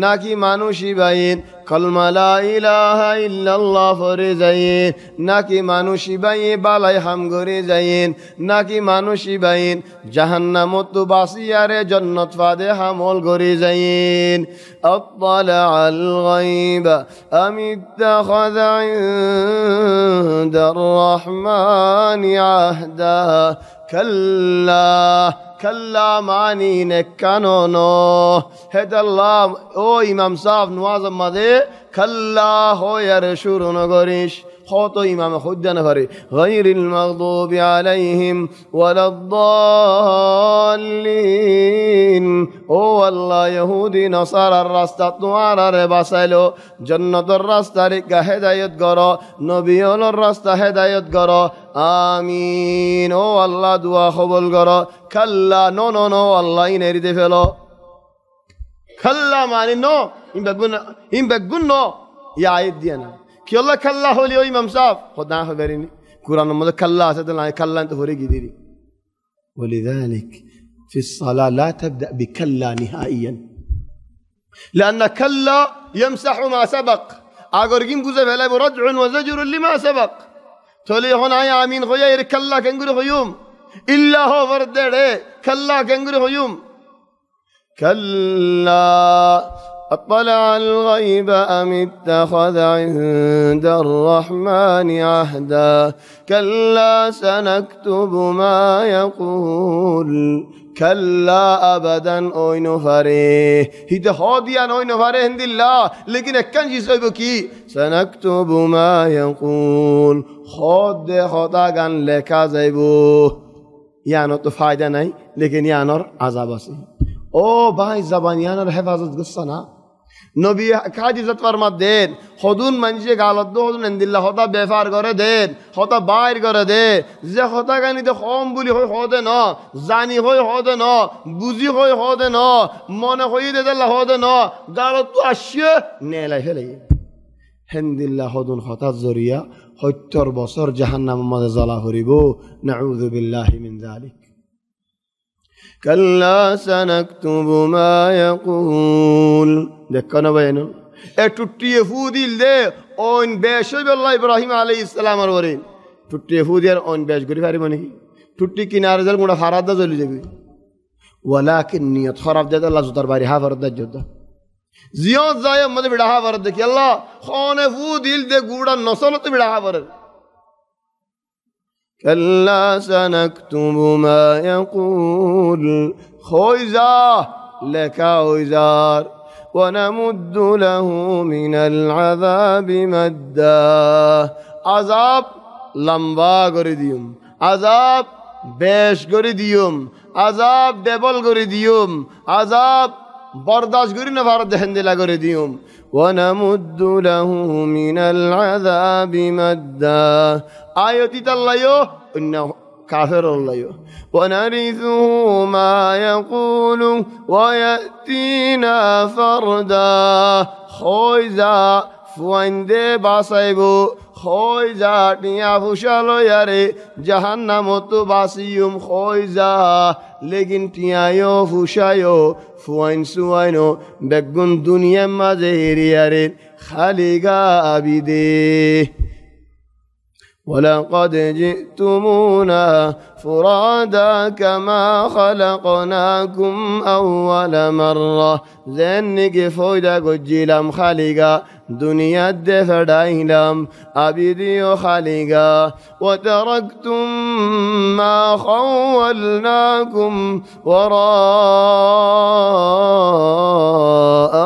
নাকি মানুষই ভাইয়েন কলমা লা ইলাহা ইল্লাল্লাহ পড়ে যাইয়েন নাকি মানুষই ভাইয়ে বালাই হাম করে যাইয়েন নাকি মানুষই ভাইয়েন জাহান্নামত বাসিয়ারে জান্নাত ফাদে হামল করে যাইয়েন আত্তালা আল গায়ব আম ইত্তাখাযা ইনদার রহমানি আহদা كلا كلا معني نكانونو هذا الله او امام صاحب نواز مده كلا هو يرشور نغريش خطو امام خود نفري غير المغضوب عليهم ولا الضالين او الله يهودي نصارى الراستا توارا رباسلو جنة الراستا رك هدايت غرا نبيون الراستا هدايت غرا آمين او الله دعا قبول غرا كلا نو نو نو الله ينريد فلو كلا معنی نو این بگون نو یا آیت دینا کہ اللہ کلا ہو لیو امام صاحب خدا نہ خبرینی قرآن مدد کلا سے تو کلا انت ہو رہی دیری ولذلك في الصلاة لا تبدأ بكلا نهائيا لأن كلا يمسح ما سبق اگر گیم گوزه فعلا برجع وزجر لما سبق تولي هون آیا آمین خویا یہ کلا کنگر خویوم إلا هو فرد كلا کنگر خویوم كلا أطلع الغيب أم اتخذ عند الرحمن عهدا كلا سنكتب ما يقول كلا أبدا أين فريه هيدا هاديان أين فريه عند الله لكن كان جيسوي بكي سنكتب ما يقول خود خدا كان لك زيبو يعني تو فايدة نہیں لیکن یانر عذاب আছে ও ভাই জবান ইয়ানার হেফাজত করছে না নবী কাজিজত ফরমাত দেন হদুন মানুষে গালত দো হদুন ইনদিল্লাহ হতা বেফার করে দেন হতা বাইর করে দে যে হতা গানিতে কম বলি হয় হদে না জানি হয় হদে না বুঝি হয় হদে না মনে হয় দেল্লাহ হদে না গালত তো আসছে নেলাই ফেলে হেনদিল্লাহ হদুন হতা জরিয়া 70 বছর জাহান্নামের মধ্যে জ্বালা হরিব নাউযু বিল্লাহি মিন যালিক كلا سنكتب ما يقول দেখনা বাইনো একটু টিয়ে ফুদিল দে ওন বেশব আল্লাহ ইব্রাহিম আলাইহিস সালামের ওরে টুটি ফুদিয়ার ওন বেশ গরি পারিব নাকি টুটি কিনারে জল গুড়া ফারাদা জ্বলি যাবে ওয়ালাকিন নিয়ত খারাপ দে আল্লাহ জুতার বাড়ি হাফারত দে জুতা জিয়ত যায় মধ্যে বিড়া হাফারত দেখি আল্লাহ খানে ফুদিল দে গুড়া নসলতে বিড়া হাফারত كلا سنكتب ما يقول خويزا لك وزار ونمد له من العذاب مدا عذاب لمبا করে দিম عذاب বেশ করে দিম عذاب ডবল করে দিম عذاب বরদাশত করি না ভারত দেহেন্দিলা করে দিম ونمد له من العذاب مدا آياتي تلايو إنه كافر الله ونرثه ما يقول ويأتينا فردا خويزا فوانده باسايبو خويزا نيا فشالو ياري جهنم تو باسيوم خويزا लेकिन टियायो फुशायो फुआइन सुआइनो बेगुन दुनिया माजे हेरियारे खालिगा आबिदे ولقد جئتمونا فرادا كما خلقناكم أول مرة ذنك فويدا قجلم خالقا دنيا دفدايلم أبدي خالقا وتركتم ما خولناكم وراء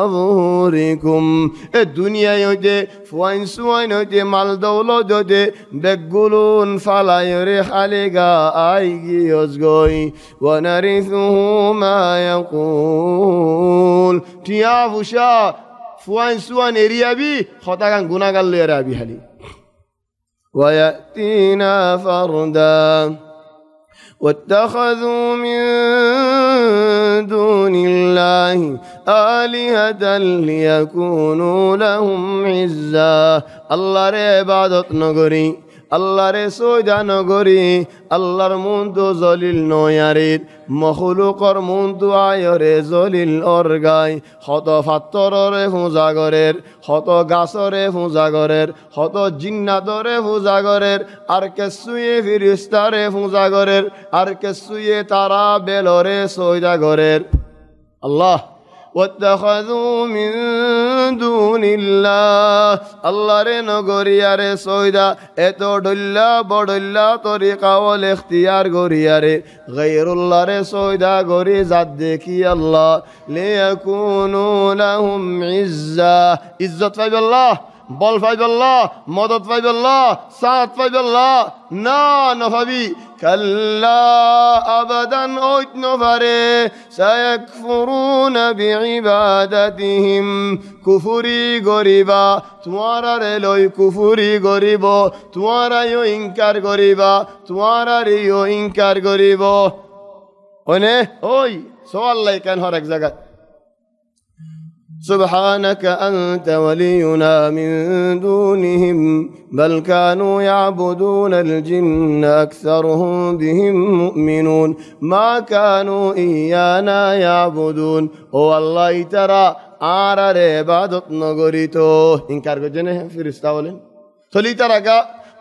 ظهوركم الدنيا يودي فوين سوين يودي مال دولة يودي بقولون فلا يري خالقا أيجي يزغوي ونرثه ما يقول تيافوشا فوان سوان ريابي خطاكان غناغال ليرابي حالي ويأتينا فردا واتخذوا من دون الله آلهة ليكونوا لهم عزا الله ري عبادت نغري الله রে সৈদা নগরী আল্লাহর মুন্তু জলিল নয়ারির মখলুকর মুন্তু আয়রে জলিল অরগাই হত ফাত্তররে ফুজাগরের হত গাছরে ফুজাগরের হত জিন্নাতরে ফুজাগরের আর কেসুয়ে ফিরিস্তারে ফুজাগরের আর কেসুয়ে তারা বেলরে সৈদাগরের আল্লাহ واتخذوا من دون الله الله রে নগরিয়া রে সৈদা এত ডল্লা বডল্লা তরিকা ওল ইখতিয়ার গরিয়া রে গায়রুল্লাহ রে সৈদা গরি জাত দেখি আল্লাহ লিয়াকুনু লাহুম ইজ্জা ইজ্জত পাইবে আল্লাহ বল পাইবে আল্লাহ মদদ পাইবে আল্লাহ সাথ পাইবে আল্লাহ না নফাবি كلا أبدا أجنفري سيكفرون بعبادتهم كفري غريبا تمارا رلوي كفري غريبا تمارا يو إنكار غريبا تمارا ريو إنكار غريبا ونه أوي سوال الله كان هرق زغت سبحانك أنت ولينا من دونهم بل كانوا يعبدون الجن أكثرهم بهم مؤمنون ما كانوا إيانا يعبدون والله ترى آرار عبادت نغريتو إنكار جنه فرستا ولن تلي ترى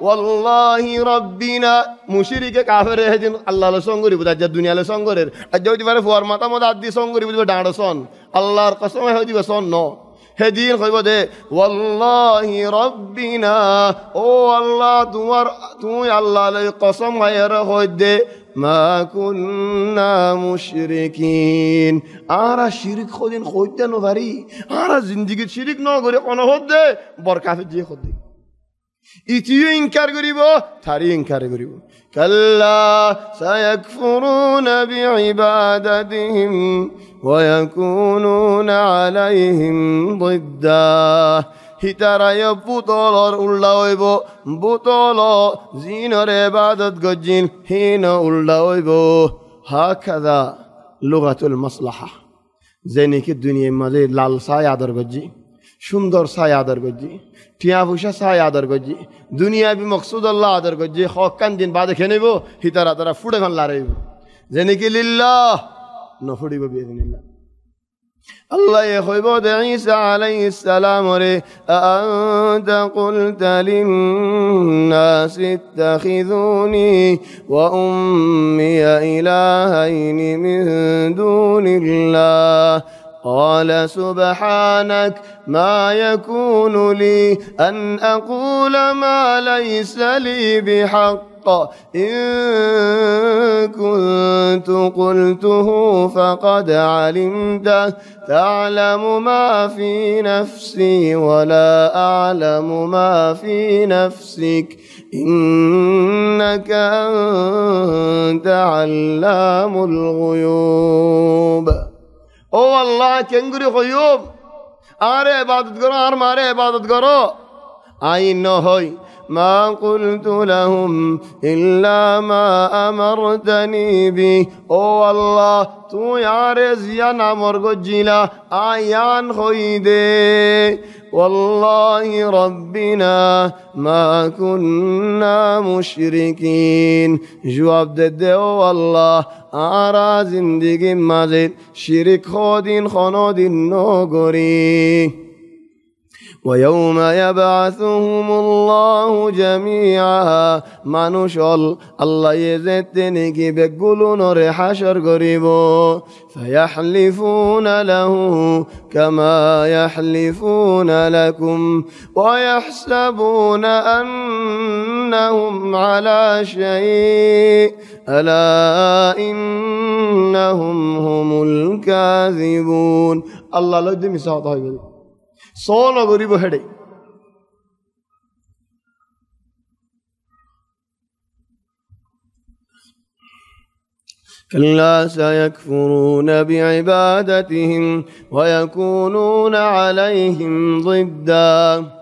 والله ربنا مشرك كافر هجن الله لسونغوري بدا جد دنيا لسونغورير اجودي بار فور ماتا مدا ادي سونغوري بدا داندسون الله قسم هدي بسون نو هدين خيبو دي والله ربنا او الله تو الله لي قسم غير خد ما كنا مشركين آرا شرك خودين خود نو فري آرا زندگی شرك نو غري قنا خد بر کافر جي خد إتيو إنكار قريبو تاري إنكار قريبو كلا سيكفرون بعبادتهم ويكونون عليهم ضدا هتارا يبطولر أولاويبو بطولو زينر عبادت قجين هين أولاويبو هكذا لغة المصلحة زينك الدنيا ماذا لال سايا در قجي সুন্দর ছায়া আদর করছি টিয়া পয়সা ছায়া আদর করছি দুনিয়া বি মকসুদ আল্লাহ আদর করছি হকান দিন বাদে খেয়ে নেব হিতারা তারা ফুটে খান লারাইব যেন কি লিল্লাহ নফুড়িব বিইذنিল্লাহ الله يخبر عيسى عليه السلام أأنت قلت للناس اتخذوني وأمي إلهين من دون الله قال سبحانك ما يكون لي أن أقول ما ليس لي بحق إن كنت قلته فقد علمته تعلم ما في نفسي ولا أعلم ما في نفسك إنك أنت علام الغيوب او اللہ کنگری غیوب آرے عبادت کرو اور مارے عبادت کرو آئین نہ ہوئی ما قلت لهم إلا ما أمرتني به ও আল্লাহ তুই আরে জিয়ান আমর গজিলা আয়ান হইদে والله ربنا ما كنا مشركين جواب دے او اللہ آرا زندگی مازید شرک خودین خنودین نوگری ويوم يبعثهم الله جميعا মানুষল আল্লাহ ইজ্জতনি কি বেগুলুন রে হাশর করিব فيحلفون له كما يحلفون لكم ويحسبون أنهم على شيء ألا إنهم هم الكاذبون الله لو دي مساعد هاي صون غريب هدي كلا سيكفرون بعبادتهم ويكونون عليهم ضدا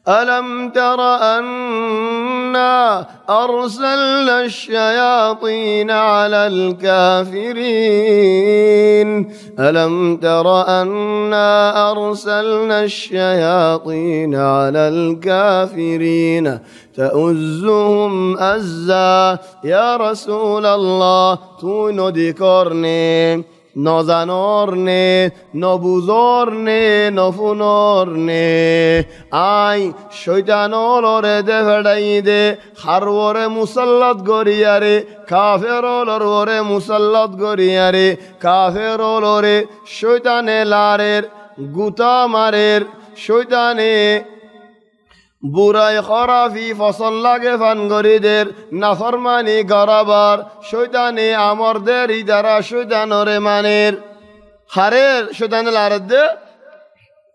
ألم تر أنا أرسلنا الشياطين على الكافرين ألم تر أنا أرسلنا الشياطين على الكافرين تؤزهم أزا يا رسول الله تو ذكرني নজানরনে নবুজরনে নফুনরনে আই শয়তানলরে দে ফেড়াই দে খারওরে মুসাল্লাত গরিয়ারে কাফেরলরে মুসাল্লাত গরিয়ারে কাফেরলরে শয়তানে লারের গুতা মারের শয়তানে বুড়াই খরাফি ফসল লাগে ফানগরিদের নাফরমানি গরাবার শয়তানে আমরদের ইদারা শয়তানরে মানের হারের শয়তানে লারদে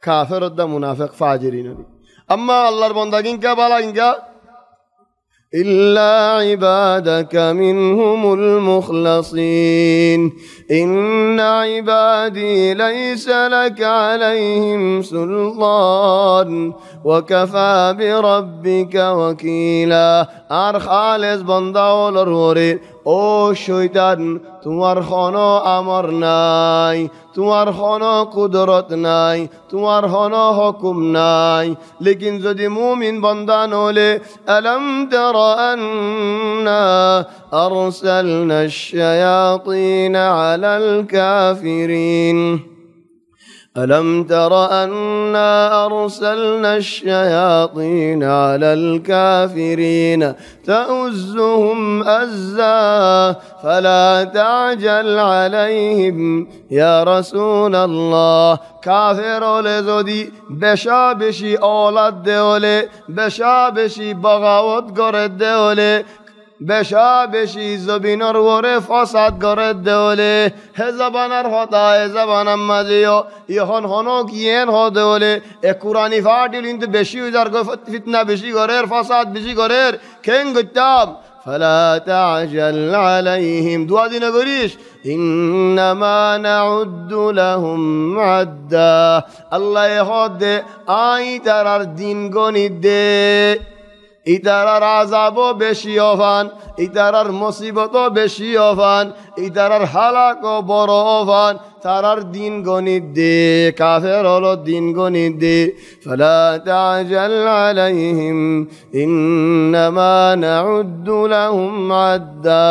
কাফেরদ্দা মুনাফিক ফাজিরিন আম্মা আল্লাহর বান্দা কিনকা বালা কিনকা إلا عبادك منهم المخلصين إن عبادي ليس لك عليهم سلطان وكفى بربك وكيلا আর খালেস বান্দা ওলরে ও শয়তান তোমার কোনো আমর নাই তোমার কোনো কুদরত নাই তোমার কোনো হুকুম নাই লেকিন যদি মুমিন বান্দা নলে আলম তারা আন্না আরসালনা আশ-শায়াতিন আলাল কাফিরিন ألم تر أنا أرسلنا الشياطين على الكافرين تؤزهم أزا فلا تعجل عليهم يا رسول الله كافر لزودي بشابشي أولاد دولي بشابشي بغاوت قرد دولي বেশা বেশি জবিনর ওরে ফসাদ করে দেওলে হে জবানার হতা হে জবানার মাঝেও ইহন হনক ইয়েন হ দেওলে এ কুরানি ফাটিল কিন্তু বেশি উজার ফিতনা বেশি করের ফসাদ বেশি করের খেং গত্যাম فلا تعجل عليهم دعاء دينا قريش إنما نعد لهم عدا الله يهود آي ترى الدين قنيد ইতারার আযাবও বেশি হবান ইতারার মুসিবতও বেশি হবান ইতারার হালাকও বড় হবান তারার দিন গণিত দে কাফের হলো দিন গণিত দে ফালা তাজাল আলাইহিম ইন্নামা নাউদ্দু লাহুম আদ্দা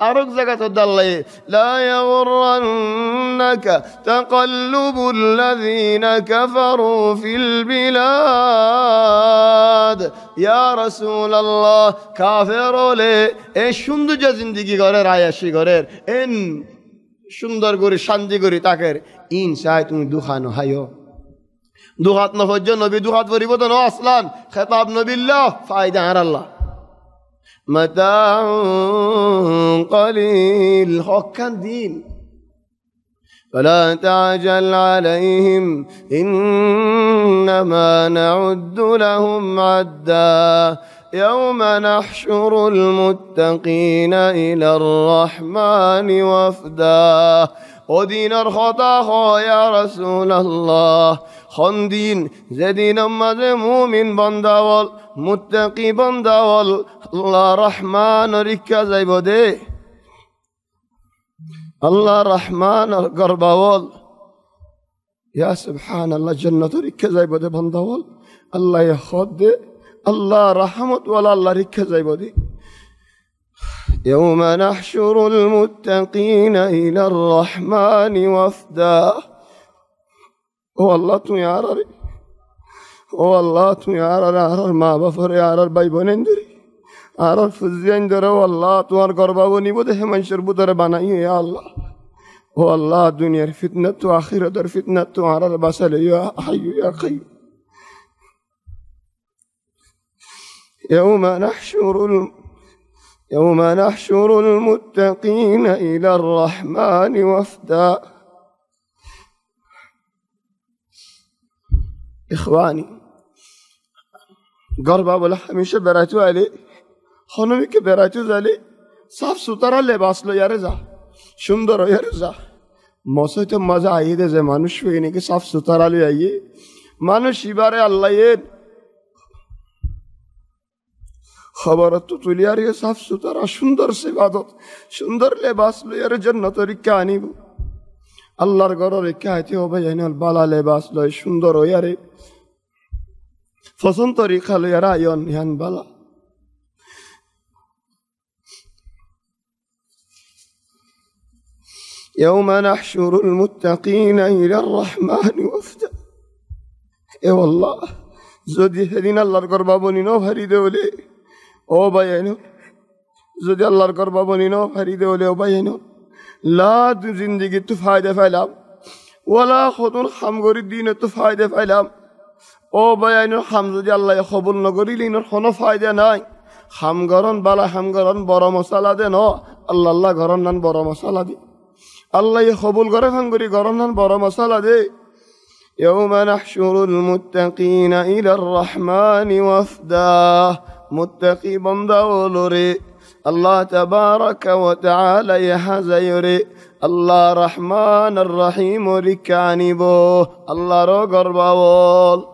আরেক জায়গা তো দাল্লাই লা ইয়াগুররান্নাকা তাকাল্লুবুল লাযিনা কাফারু ফিল বিলাদ ইয়া রাসূলুল্লাহ কাফের হলে এই সুন্দর জিন্দেগি ঘরের আয়াসি ঘরের এন সুন্দর করে শান্তি করে তাকের ইন চাই তুমি দুখানো হাইও দুহাত নফজ নবী দুহাত পরিব তো ন আসলান খেতাব নবিল্লাহ ফায়দা আর আল্লাহ মাতাউন কলিল হকান দিন فلا تعجل عليهم إنما نعد لهم عدا يوم نحشر المتقين إلى الرحمن وفدا ودين الخطا يا رسول الله হন্দিন যেদিন মাঝে মুমিন বন্দাওয়াল মুত্তাকি বন্দাওয়াল আল্লাহ রহমান রিক্কা যাইব দে আল্লাহ রহমান গর্বাওয়াল ইয়া সুবহানাল্লাহ জান্নাত রিক্কা যাইব দে বন্দাওয়াল আল্লাহ খদ দে আল্লাহ রহমত ওয়ালা আল্লাহ রিক্কা যাইব দে يوم نحشر المتقين إلى الرحمن وفدا ও আল্লাহ তুই আর ও আল্লাহ তুই আর মা বাপরে আর ভাই বোনেন ধরে আর ফুজিয়ান ধরে ও আল্লাহ তোমার গর্বাবো নিব দেখে মানুষের বুতরে বানাই আল্লাহ ও আল্লাহ দুনিয়ার ফিতনাত তো আখিরাতের ফিতনাত তো আর বাঁচালে ইয়া হাইয়ু ইয়া কাইয়ুম يوم نحشر المتقين إلى الرحمن وفدا إخواني قربا ولا همیشه براتو علی خانمی که براتو زلی صاف سوترا لباس لو یارزا সুন্দর یارزا موسیت مزه آیده ز মানুষ بینی که صاف سوترا لو آیه মানুষ ইবারে আল্লাহ এর খবরত তো তুলিয়ার সাফ সুতরা সুন্দর ইবাদত সুন্দর লেবাস লইয়ার জান্নাত রিক্কা আনিব আল্লাহর ঘর রিক্কা আইতে হবে জানাল বালা লেবাস লয় সুন্দর হইয়ারে ফসন তরিকা লইয়ার আয়ন ইয়ান বালা يوم نحشر المتقين إلى الرحمن وفدا এ والله যদি সেদিন আল্লাহর ঘর বাবনি ন ভারি দেওলে ও ভাইয়েনো যদি আল্লাহর ঘর বাবনি ন ভারি দেওলে ও ভাইয়েনো লা দু জিন্দগি তু ফায়দা পাইলাম ওয়ালা খতুন খামগরি দিন তু ফায়দা পাইলাম ও ভাইয়েনো খাম যদি আল্লাহ কবুল নকরিলি ন কোনো ফায়দা নাই খামগরন বালা খামগরন বড় মশলা দে ন আল্লাহ আল্লাহ ঘরন নান বড় মশলা দে আল্লাহ কবুল করে খামগরি ঘরন নান বড় মশলা দে يوم نحشر المتقين إلى الرحمن وفدا متقي بندولري الله تبارك وتعالى يحزيري الله رحمن الرحيم ركانبو الله رقربول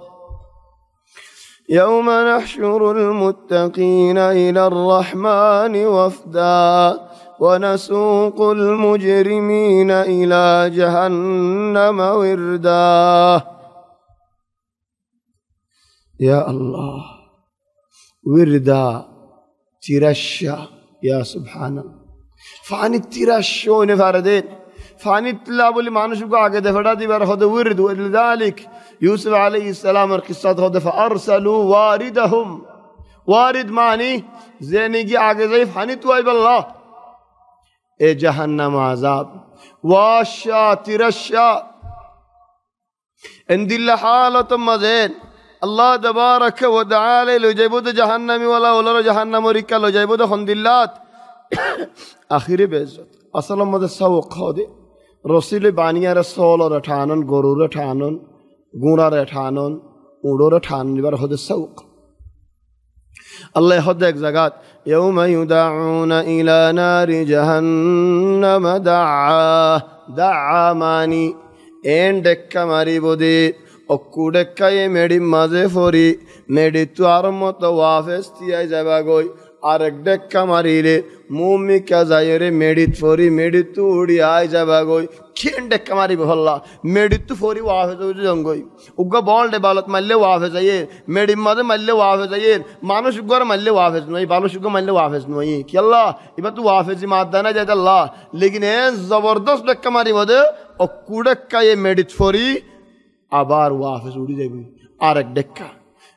يوم نحشر المتقين إلى الرحمن وفدا ونسوق المجرمين إلى جهنم وردا يا الله وردا ترشا يا سبحان الله فعن الترشو نفردين فعن التلاب اللي ما نشوفه عقد فردي برهد ورد ولذلك يوسف عليه السلام القصة هذا فأرسلوا واردهم وارد معني زينيجي عقد زي فعن تويب الله اے جہنم عذاب واشا ترشا اند اللہ حالت مزین اللہ تبارک و تعالی لو جیبود جہنمی والا ولا جہنم ورکا لو جیبود خندلات آخری بیزت اصلا مدد سوق خودے رسول بانیہ رسول رٹھانن گرو رٹھانن گونا رٹھانن اوڑو رٹھانن بار خود سوق الله يحد زكاة يوم يدعون إلى نار جهنم دعا دعا ماني إن دكا ماري بودي أكو دكا يمدي مازه فوري مدي توارمت وافس تياي زباغوي আরেক ডেক্কা মারিলে মুমিকা যায়রে মেডিত ফরি মেডিত তু উড়ি আই যাবাগই খেন ডেক্কা মারিব হল্লা মেডিত তু ফরি ওয়াফে উড়ি জঙ্গই উগা বলডে বালত মারলে ওয়াফে যায়ে মেডি মাদে মারলে ওয়াফে যায়ে মানুষ উগর মারলে ওয়াফে নয় মানুষ উগা মারলে ওয়াফে নয় কি আল্লাহ এবার তু ওয়াফে জি মাদানা যায় আল্লাহ লেকিন এ জবরদস্ত ডেক্কা মারিব দে ও কুডেক্কা এ মেডিত ফরি আবার ওয়াফে উড়ি যাবে আরেক ডেক্কা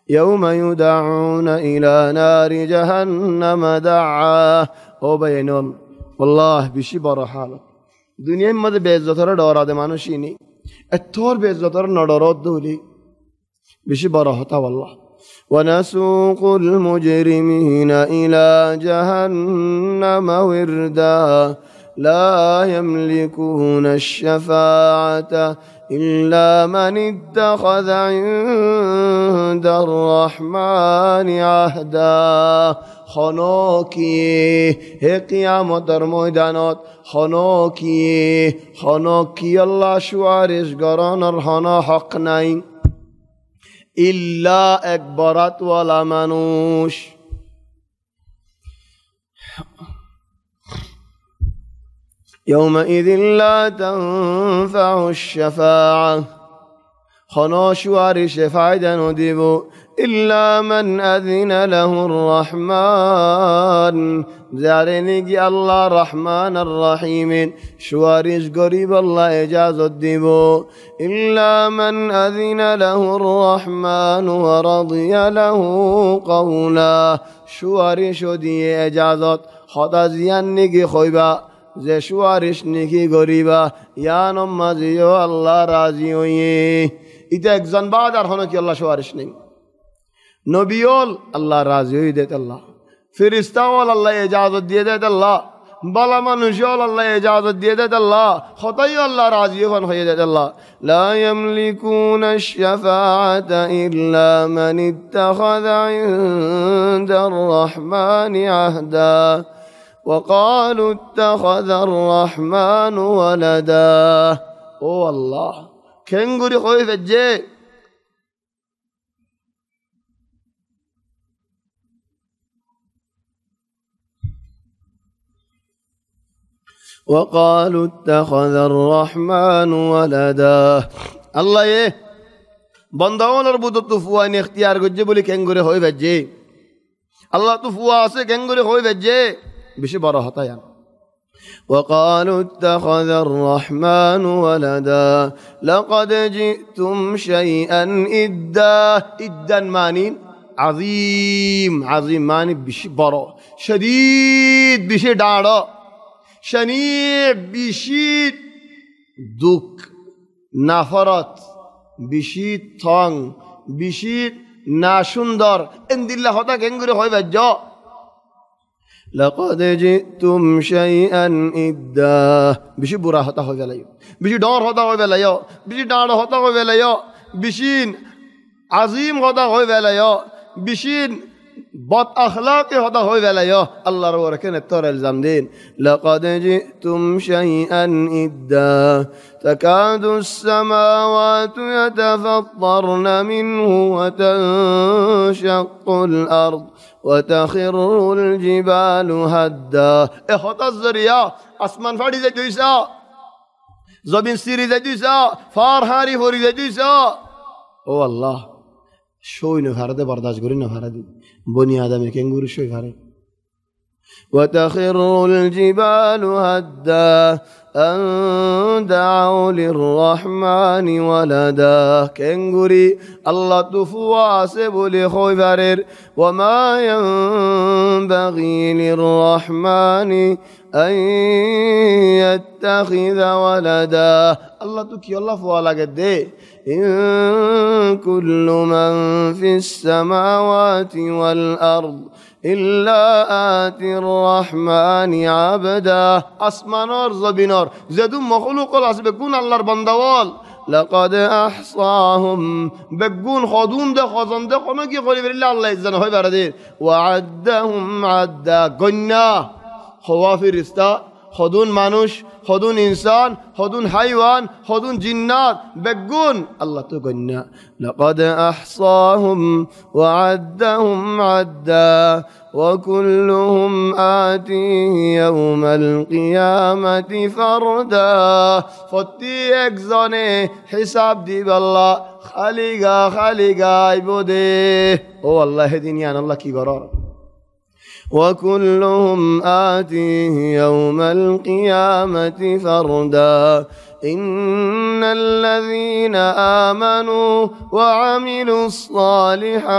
يوم يدعون إلى نار جهنم دعا او بينون والله بشي بارا حالة دنيا مده بيزدتر دورا ده مانوشي ني اتور بيزدتر ندارات دولي بشي بارا حتا والله ونسوق المجرمين إلى جهنم وردا لا يملكون الشفاعة إلا من اتخذ عند الرحمن عهدا خنوكي هي قيامت در ميدانات خنوكي الله شوارش قران الحنا حق ناين ইল্লা এক বরাতওয়ালা মানুষ। يومئذ لا تنفع الشفاعة خنوشوار شفاعة ندب إلا من أذن له الرحمن زارني الله الرحمن الرحيم شوارش قريب الله إجازة دب إلا من أذن له الرحمن ورضي له قولا شوارش دي إجازة خدا زيان نگي خويبا যে সুয়ারিশ নেকি গরিবা ইয়ান মাজিও আল্লাহ রাজি হইয়ে ইটা একজন বাদ আর হনো কি আল্লাহ সুয়ারিশ নেই নবিয়ল আল্লাহ রাজি হই দেত আল্লাহ ফেরেশতাওয়াল আল্লাহ ইজাজত দিয়ে দেত আল্লাহ বালা মানুষল আল্লাহ ইজাজত দিয়ে দেত আল্লাহ খতাই আল্লাহ রাজি হয়ে দেত আল্লাহ লা ইয়ামলিকুনা আশ-শাফাআতা ইল্লা মান ইত্তাখাযা ইনদার রাহমানি আহদা وقالوا اتخذ الرحمن ولدا او الله كنغوري خوي فجي وقالوا اتخذ الرحمن ولدا الله ايه بنداولر بودو تفواني اختيار گجي بولي كنغوري خوي فجي الله تفوا اسه كنغوري خوي فجي بشي براهتا يعني وقالوا اتخذ الرحمن ولدا لقد جئتم شيئا إدا إدا مانين عظيم عظيم ماني بشي برا شديد بشي دارا شنيع بشي دوك نفرت بشي تانگ بشي ناشندر اند الله هتا كنگوري خوي بجا لقد جئتم شيئا إدا بشي برا هتا هو ولايو بشي دار هتا هو ولايو بشي دار هتا هو ولايو بشين عظيم هتا هو ولايو بشين بد أخلاق هتا هو ولايو الله روركن التور الزمدين لقد جئتم شيئا إدا تكاد السماوات يتفطرن منه وتنشق الأرض وتخر الجبال هدا اخطى الزريا اسمان فاڑی زي دوسا زبين سيري زي دوسا فار هاري فوري زي دوسا او الله شوي نفرده برداشت گوري نفرده بني آدم كنگور شوي فاره وتخر الجبال هدا أن دعوا للرحمن ولدا كنغوري الله تفوا سبولي خوي فرير وما ينبغي للرحمن أن يتخذ ولدا الله تكي الله فوا لقد إن كل من في السماوات والأرض إلا آتي الرحمن عبدا أسمانار زبينار زدوم مخلوق الأس بكون الله البندوال لقد أحصاهم بكون خادون ده خازن ده خما كي قولي بالله الله يزنه هاي بردين وعدهم عدا قلنا خوافر استا خدون مانوش خدون إنسان خدون حيوان خدون جنات بقون الله تقولنا لقد أحصاهم وعدهم عدا وكلهم آتيه يوم القيامة فردا فتي اكزاني حساب دي بالله خالقا عبده هو الله دنيان الله كي قرار وكلهم آتيه يوم القيامة فردا إن الذين آمنوا وعملوا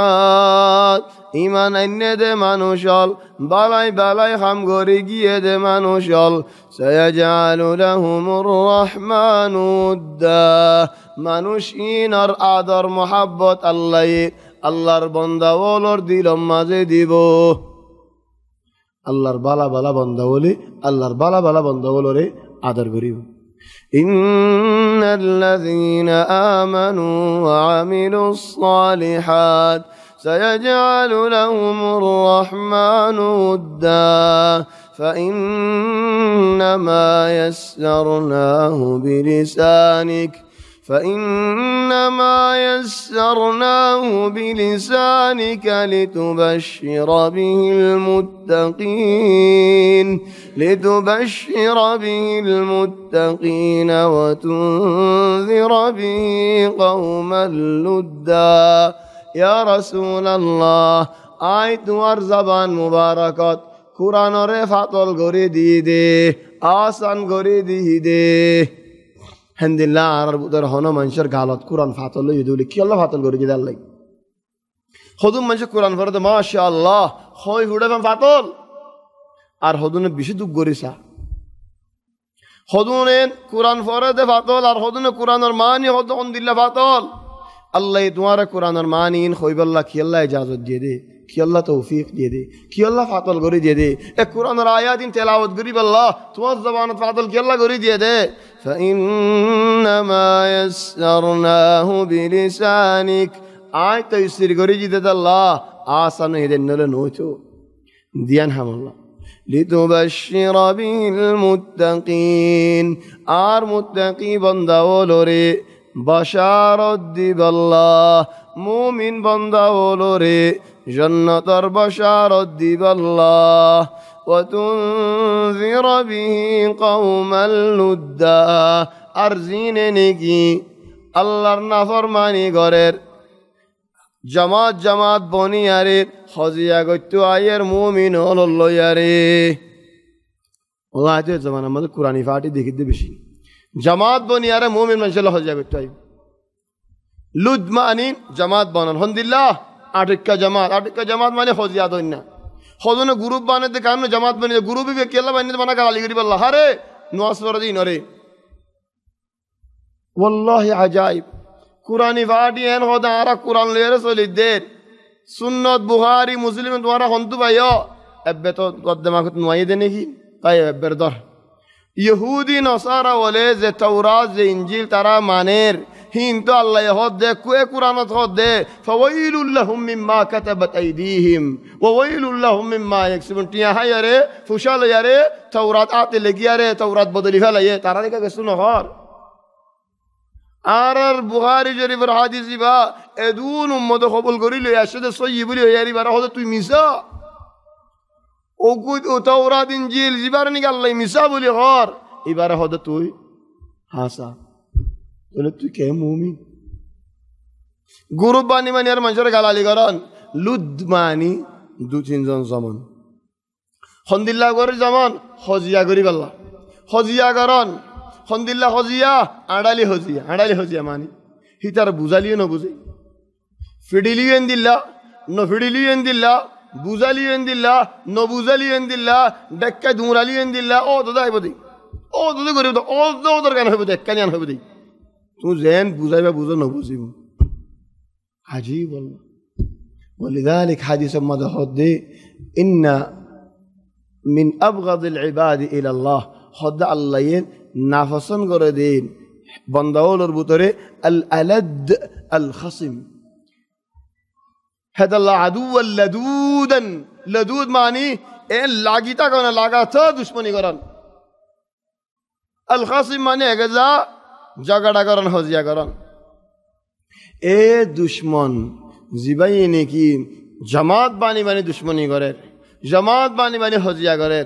الصالحات إيمان إن دمانوشال بالاي خمغوريجي دمانوشال سيجعل لهم الرحمن ودا মানুষ ইনার আদর মোহাব্বত আল্লাহ আল্লাহর বান্দা ওলর দিলম মাঝে দিব আল্লাহর বালা বালা বান্দা বলে আল্লাহর বালা বালা বান্দা বলরে আদর করিব ইন্নাল্লাযীনা আমানু ওয়া আমিলুস সালিহাত সায়াজআলু লাহুমুর রাহমানু উদ্দা فإنما يسرناه بلسانك فإنما يسرناه بلسانك لتبشر به المتقين وتنذر به قوما لدا يا رسول الله আই তোমার জবান মুবারকত কুরআনরে ফাতল করে দিয়ে দে আসান করে দিয়ে দে হামদুলিল্লাহ আর বুদর হন মানুষের গালত কুরআন ফাতল লই দিলে কি আল্লাহ ফাতল করে দিলে আল্লাহ হদুম মানুষ কুরআন পড়ে মাশাআল্লাহ হয় হুড়ে ফাতল আর হদুনে বেশি দুঃখ করিসা হদুনে কুরআন পড়ে দে ফাতল আর হদুনে কুরআনের মানি হদুন দিল্লা ফাতল আল্লাহ তোমার কুরআনের মানিন হইবাল্লাহ কি আল্লাহ ইজাজত দিয়ে দে কি আল্লাহ তৌফিক দিয়ে দে কি আল্লাহ ফাতল করে দিয়ে দে এ কুরআনের আয়াতিন তেলাওয়াত করিব আল্লাহ তোমার জবানত ফাতল কি আল্লাহ করে দিয়ে দে فإنما يسرناه بلسانك আয় তাইসির করে দিতে আল্লাহ আসান হেদেন নলে নইতো দিয়ান হামাল্লাহ লিতুবাশশির বিল মুত্তাকিন আর মুত্তাকি বান্দা ওলরে বাশারত দিবাল্লাহ মুমিন বান্দা ওলরে জান্নাতের বাশারত দিবাল্লাহ ওয়া তুনযির বিহি কওমাল লুদ্দা আর জিনে নেকি আল্লাহর নাফরমানি গরের জামাত জামাত বনিয়ারে হজিয়া গত্য আয়ের মুমিন হলল্লয়ারে ওলা আজ জামান আমাদের কোরআনি ফাটি দেখিতে বেশি জামাত বনিয়ারে মুমিন মানুষের হজিয়া গত্য আই লুদ মানি জামাত বানান হন্দিল্লাহ আটিকা জামাত মানে হজিয়া দইন না হজনে গ্রুপ বানাতে কারণ জামাত বানিয়ে গ্রুপে কেলা বানিয়ে বানা গালি করি বললা হারে নোয়াজ পড়া দিই নরে ওয়াল্লাহি আজাইব কুরআনি ফাটি এন হদা আরা কুরআন লয়ের সলিদের সুন্নত বুখারী মুসলিম তোমারা হন্তু ভাইও এবে তো কদ্দমাকত নয় দে নাকি তাই এবের দর ইহুদি নসারা বলে যে তাওরাত যে ইনজিল তারা মানের হিন তো আল্লাহ হদ দে কুয়ে কুরআনত হদ দে ফাওয়াইলুল লাহুম মিম্মা কাতাবাত আইদিহিম ওয়া ওয়াইলুল লাহুম মিম্মা ইয়াকসিবুন টিয়া হায়ারে ফুশাল ইয়ারে তাওরাত আতে লেগিয়ারে তাওরাত বদলি ফেলায়ে তারা লেখা গেছ নহর আর বুখারী শরীফের হাদিস বা এদুন উম্মত কবুল করিল আসলে সহি বলি হইয়ারি বার হদ তুই মিসা ও কুই ও তাওরাত ইনজিল জিবার নি আল্লাহ মিসা বলি হর এবার হদ তুই হাসা বলে তুই কে মুমিন গ্রুপ বানি মানে আর মানুষের গালালি করেন লুদ মানি দু তিনজন জমান হন্দিল্লা করে জমান হজিয়া করি পাল্লা হজিয়া করেন হন্দিল্লা হজিয়া আড়ালি হজিয়া মানি হিতার বুঝালিও নবুঝে ফিডিলিও এন দিল্লা ন ফিডিলিও এন দিল্লা বুঝালিও এন দিল্লা ন বুঝালিও এন দিল্লা ডেক্কা দুমরালিও এন দিল্লা ও দাদা হইব দি ও দাদা করিব ও তোর কেন হইব দে কেন হইব দি তুই যেন বুঝাইবা বুঝো নবুঝিব হাজি বল ولذلك حديث ما حد ان من ابغض العباد الى الله حد الله নাফসন করে দিন বন্দাওলর ভিতরে আল আলাদ আল খাসিম হাদাল্লাহ আদুওয়াল লাদুদান লাদুদ মানে এ লাগিতা কোন লাগাতা দুশমনি করেন আল খাসিম মানে এগজা ঝগড়া করেন হজিয়া করেন এ দুশমন জিবাই নাকি জামাত বানি বানি দুশমনি করে জামাত বানি বানি হজিয়া করে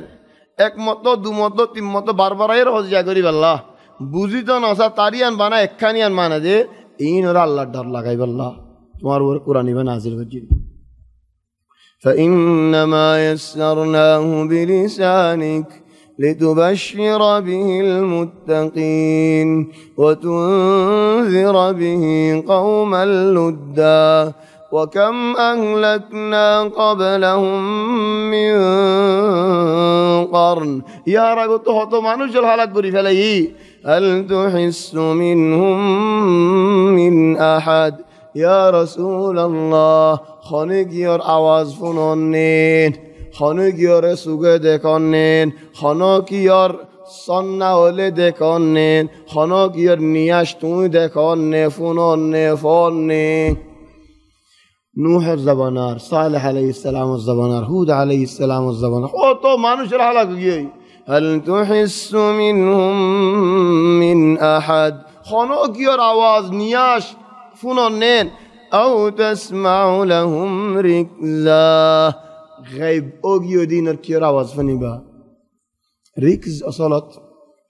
একমত দুমত তিনমত বারবারাইয়ের হজিয়া করি আল্লাহ বুঝিত নসা তারিয়ান বানা একখানিয়ান মানা যে ইন ওরা আল্লাহর ডর লাগাই আল্লাহ তোমার ওর কোরআন ইবা নাজিল হচ্ছে فإنما يسرناه بلسانك لتبشر به المتقين وتنذر به قوما لدا وكم أهلكنا قبلهم من قرن يا رب تحطوا مانوش الحالات بري فلي هل تحس منهم من أحد يا رسول الله خانق يور آواز فنونين خانق يور سوگه دکانين خانق يور সন্না হলে দেখনে খনক ইয়র নিয়াস তুই দেখনে ফুননে ফনে নূহের জবানার সালেহ আলাইহিস সালামের জবানার হুদ আলাইহিস সালামের জবানার কত মানুষের হালাক গিয়ে هل تحس منهم من أحد خانو كيور آواز نياش فنون نين أو تسمع لهم ركزا غيب أوغيو دينر كيور آواز فنيبا ركز أصلت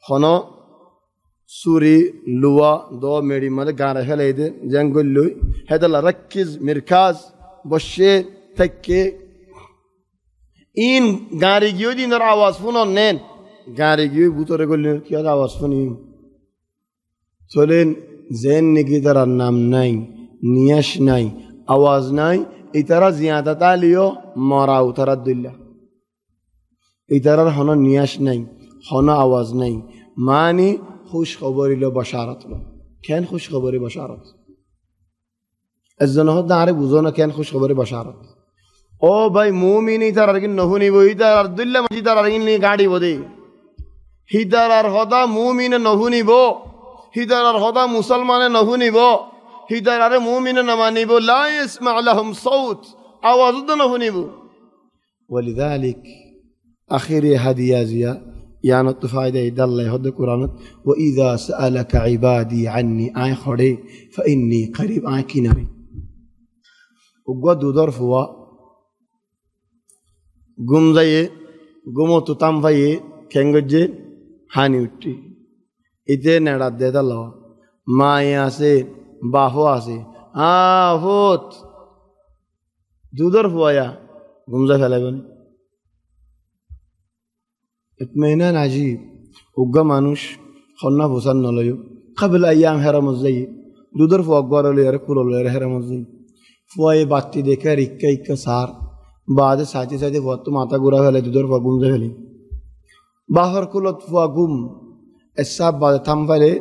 خانو سوري لوا دو ميري ماذا غارة هلايده جنگل لوي هذا لا ركز مركز بشه تكي این گاریگیو دینر آواز فنون نین گاریگیو بوتوره گلن کیا آواز فنیم تولین زین نگی در نام نای نیاش نای آواز نای ایترا زیادت تالیو ماراو ترد دلله ایترا هنو نیاش نای هنو آواز نای معنی خوش خبری لو بشارت لو کن خوش خبری بشارت از زنها داره بوزونه کن خوش خبری بشارت او بھائی مومنی تر ارگین نهونی بو هیدر عبدالله مجید تر ارگین لی گاڑی بودی هیدر ارخدا مومن نهونی بو هیدر ارخدا مسلمان نهونی بو هیدر ار مومن نمانی بو لا يسمع لهم صوت آواز نهونی بو ولذلك اخر هدیه زیا يعني الطفايدة يد الله يهد القرآن وإذا سألك عبادي عني آي خوري فإني قريب آي كناري وقد ظرفوا गुम जाइए गुमो तुताम भाई केंगजे हानि उठी इते नेड़ा देता लवा माया से बाहुआ से होत दूधर हुआ या गुम जा फैले बने इत्मीनान अजीब उग्गा मानुष खन्ना भूसन न लियो قبل أيام هرم الزي दूधर हुआ ग्वार ले यार कुल ले हरम الزي हुआ ये बाती देखा रिक्का इक्का सार بعد ساعتی ساعتی وقت ماتا گورا فعلی دودر فاگوم زهلی باهر کلت فاگوم الساب بعد تام فعلی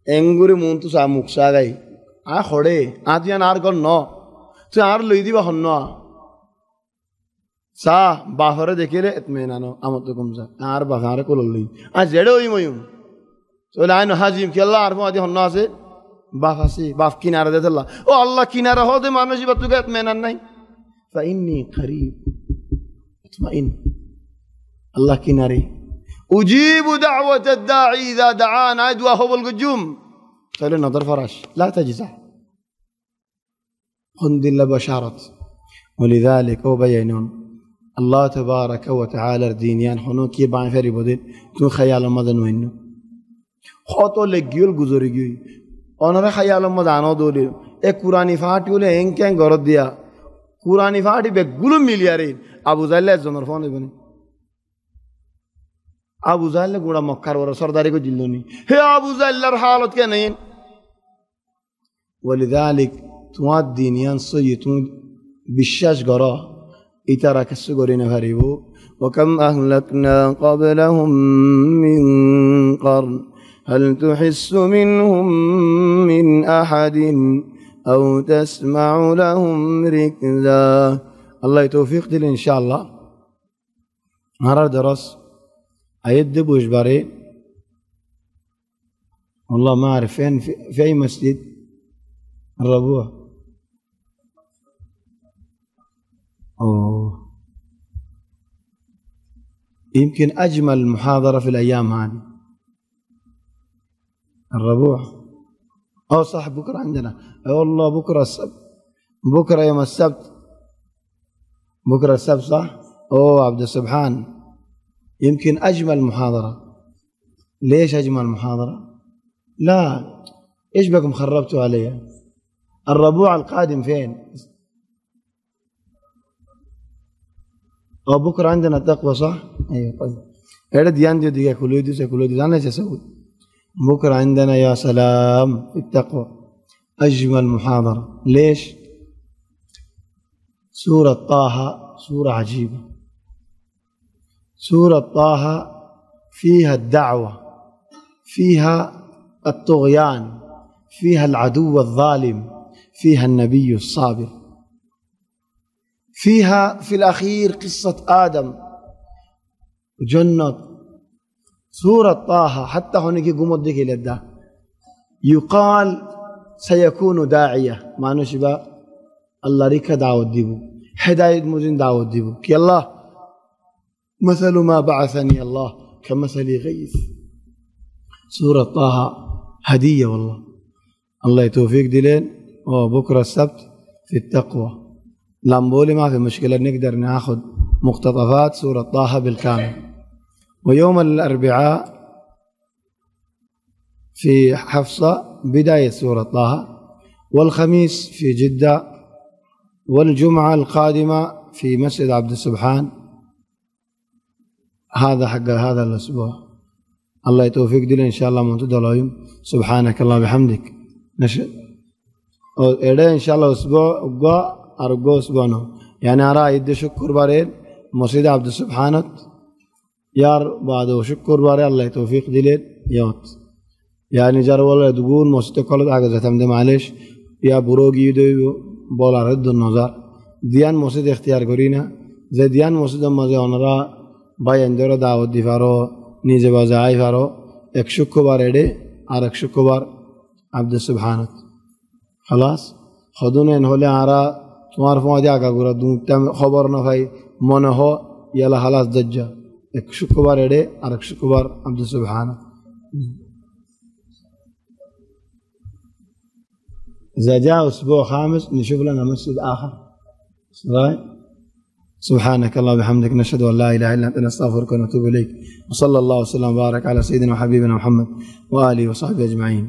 انگوری مونتو ساموک ساگای خوره آدیان آرگون نا تو آر لیدی با خننا سا باهر دیکھیره اطمینانو آمدو کم سا آر باهر کلولی زیده ہوئی مویم تو لعنو حاجیم که اللہ عرفو آدی خننا سے بافاسی باف کناره دیت اللہ او اللہ کناره ہو دے مانوشی باتو که اطمینان نہیں فإني قريب اطمئن الله كناري أجيب دعوة الداعي إذا دعان عدوى هو القجوم قال نظر فراش لا تجزع خند الله بشارت ولذلك هو بينون الله تبارك وتعالى الدينيان خنوك يبعن فري بدين تون خيال مدن وينو خطو لگيول گزاريگيوي اونر خيال مدانو دولي اك قرآني فاتيولي انكين غرد ديا قرآنی فاٹی بے گلوم ملیارین ابو زہل زمر فون بنی ابو زہل گوڑا مکر ورا سرداری کو جلدونی ہے ابو زہل حالت کے نہیں ولذلك تواد دینیان سیتون بشاش غرا اترا کسو گورین فریبو وكم أهلكنا قبلهم من قرن هل تحس منهم من أحد أو تسمع لهم ركزا الله يتوفيق دل إن شاء الله مرة درس أيد بوش باري والله ما أعرف فين في أي مسجد الربوع يمكن أجمل محاضرة في الأيام هذه الربوع صح بكرة عندنا والله بكرة السبت بكرة يوم السبت بكرة السبت صح عبد السبحان يمكن أجمل محاضرة ليش أجمل محاضرة لا إيش بكم خربتوا عليها الربوع القادم فين بكرة عندنا التقوى صح أيوة طيب هذا ديان دي كلودي سكلودي أنا سأسوي بكرة عندنا يا سلام في التقوى أجمل محاضرة ليش سورة طه سورة عجيبة سورة طه فيها الدعوة فيها الطغيان فيها العدو الظالم فيها النبي الصابر فيها في الأخير قصة آدم جنة سورة طه حتى هناك قمت ديك لده يقال سيكون داعية ما نشبه الله ريك دعوة ديبو هداية مزين دعوة ديبو كي الله مثل ما بعثني الله كمثل غيث سورة طه هدية والله. الله يتوفيق دلين. وبكرة السبت في التقوى لامبولي ما في مشكلة، نقدر ناخذ مقتطفات سورة طه بالكامل. ويوم الأربعاء في حفصة بداية سورة طه، والخميس في جدة، والجمعة القادمة في مسجد عبد السبحان. هذا حق هذا الأسبوع. الله يتوفيق دلين إن شاء الله منتدى العيوم. سبحانك الله بحمدك نشهد إن شاء الله أسبوع أرجو أسبوعنا يعني أرى يد شكر بارين مسجد عبد السبحان يار بعده شكر بارين. الله يتوفيق دلين يوت يعني جار والله تقول مسجد كله حاجة زتمد معلش يا بروجي يدو بولا رد النظر ديان مسجد اختيار كورينا زي ديان مسجد ما زي أنرا باين دورة دعوة دفارو نيجي بازاي فارو اكشكو باريدي أركشكو بار عبد السبحان خلاص خدونا إن هلا عرا تمارفون أدي أكا غورا دوم تام خبرنا فاي منه هو يلا خلاص دجا اكشكو باريدي أركشكو بار عبد السبحان. إذا جاء أسبوع خامس نشوف لنا مسجد آخر. سبحانك الله وبحمدك نشهد أن لا إله إلا أنت نستغفرك ونتوب إليك. وصلى الله وسلم وبارك على سيدنا وحبيبنا محمد وآله وصحبه أجمعين.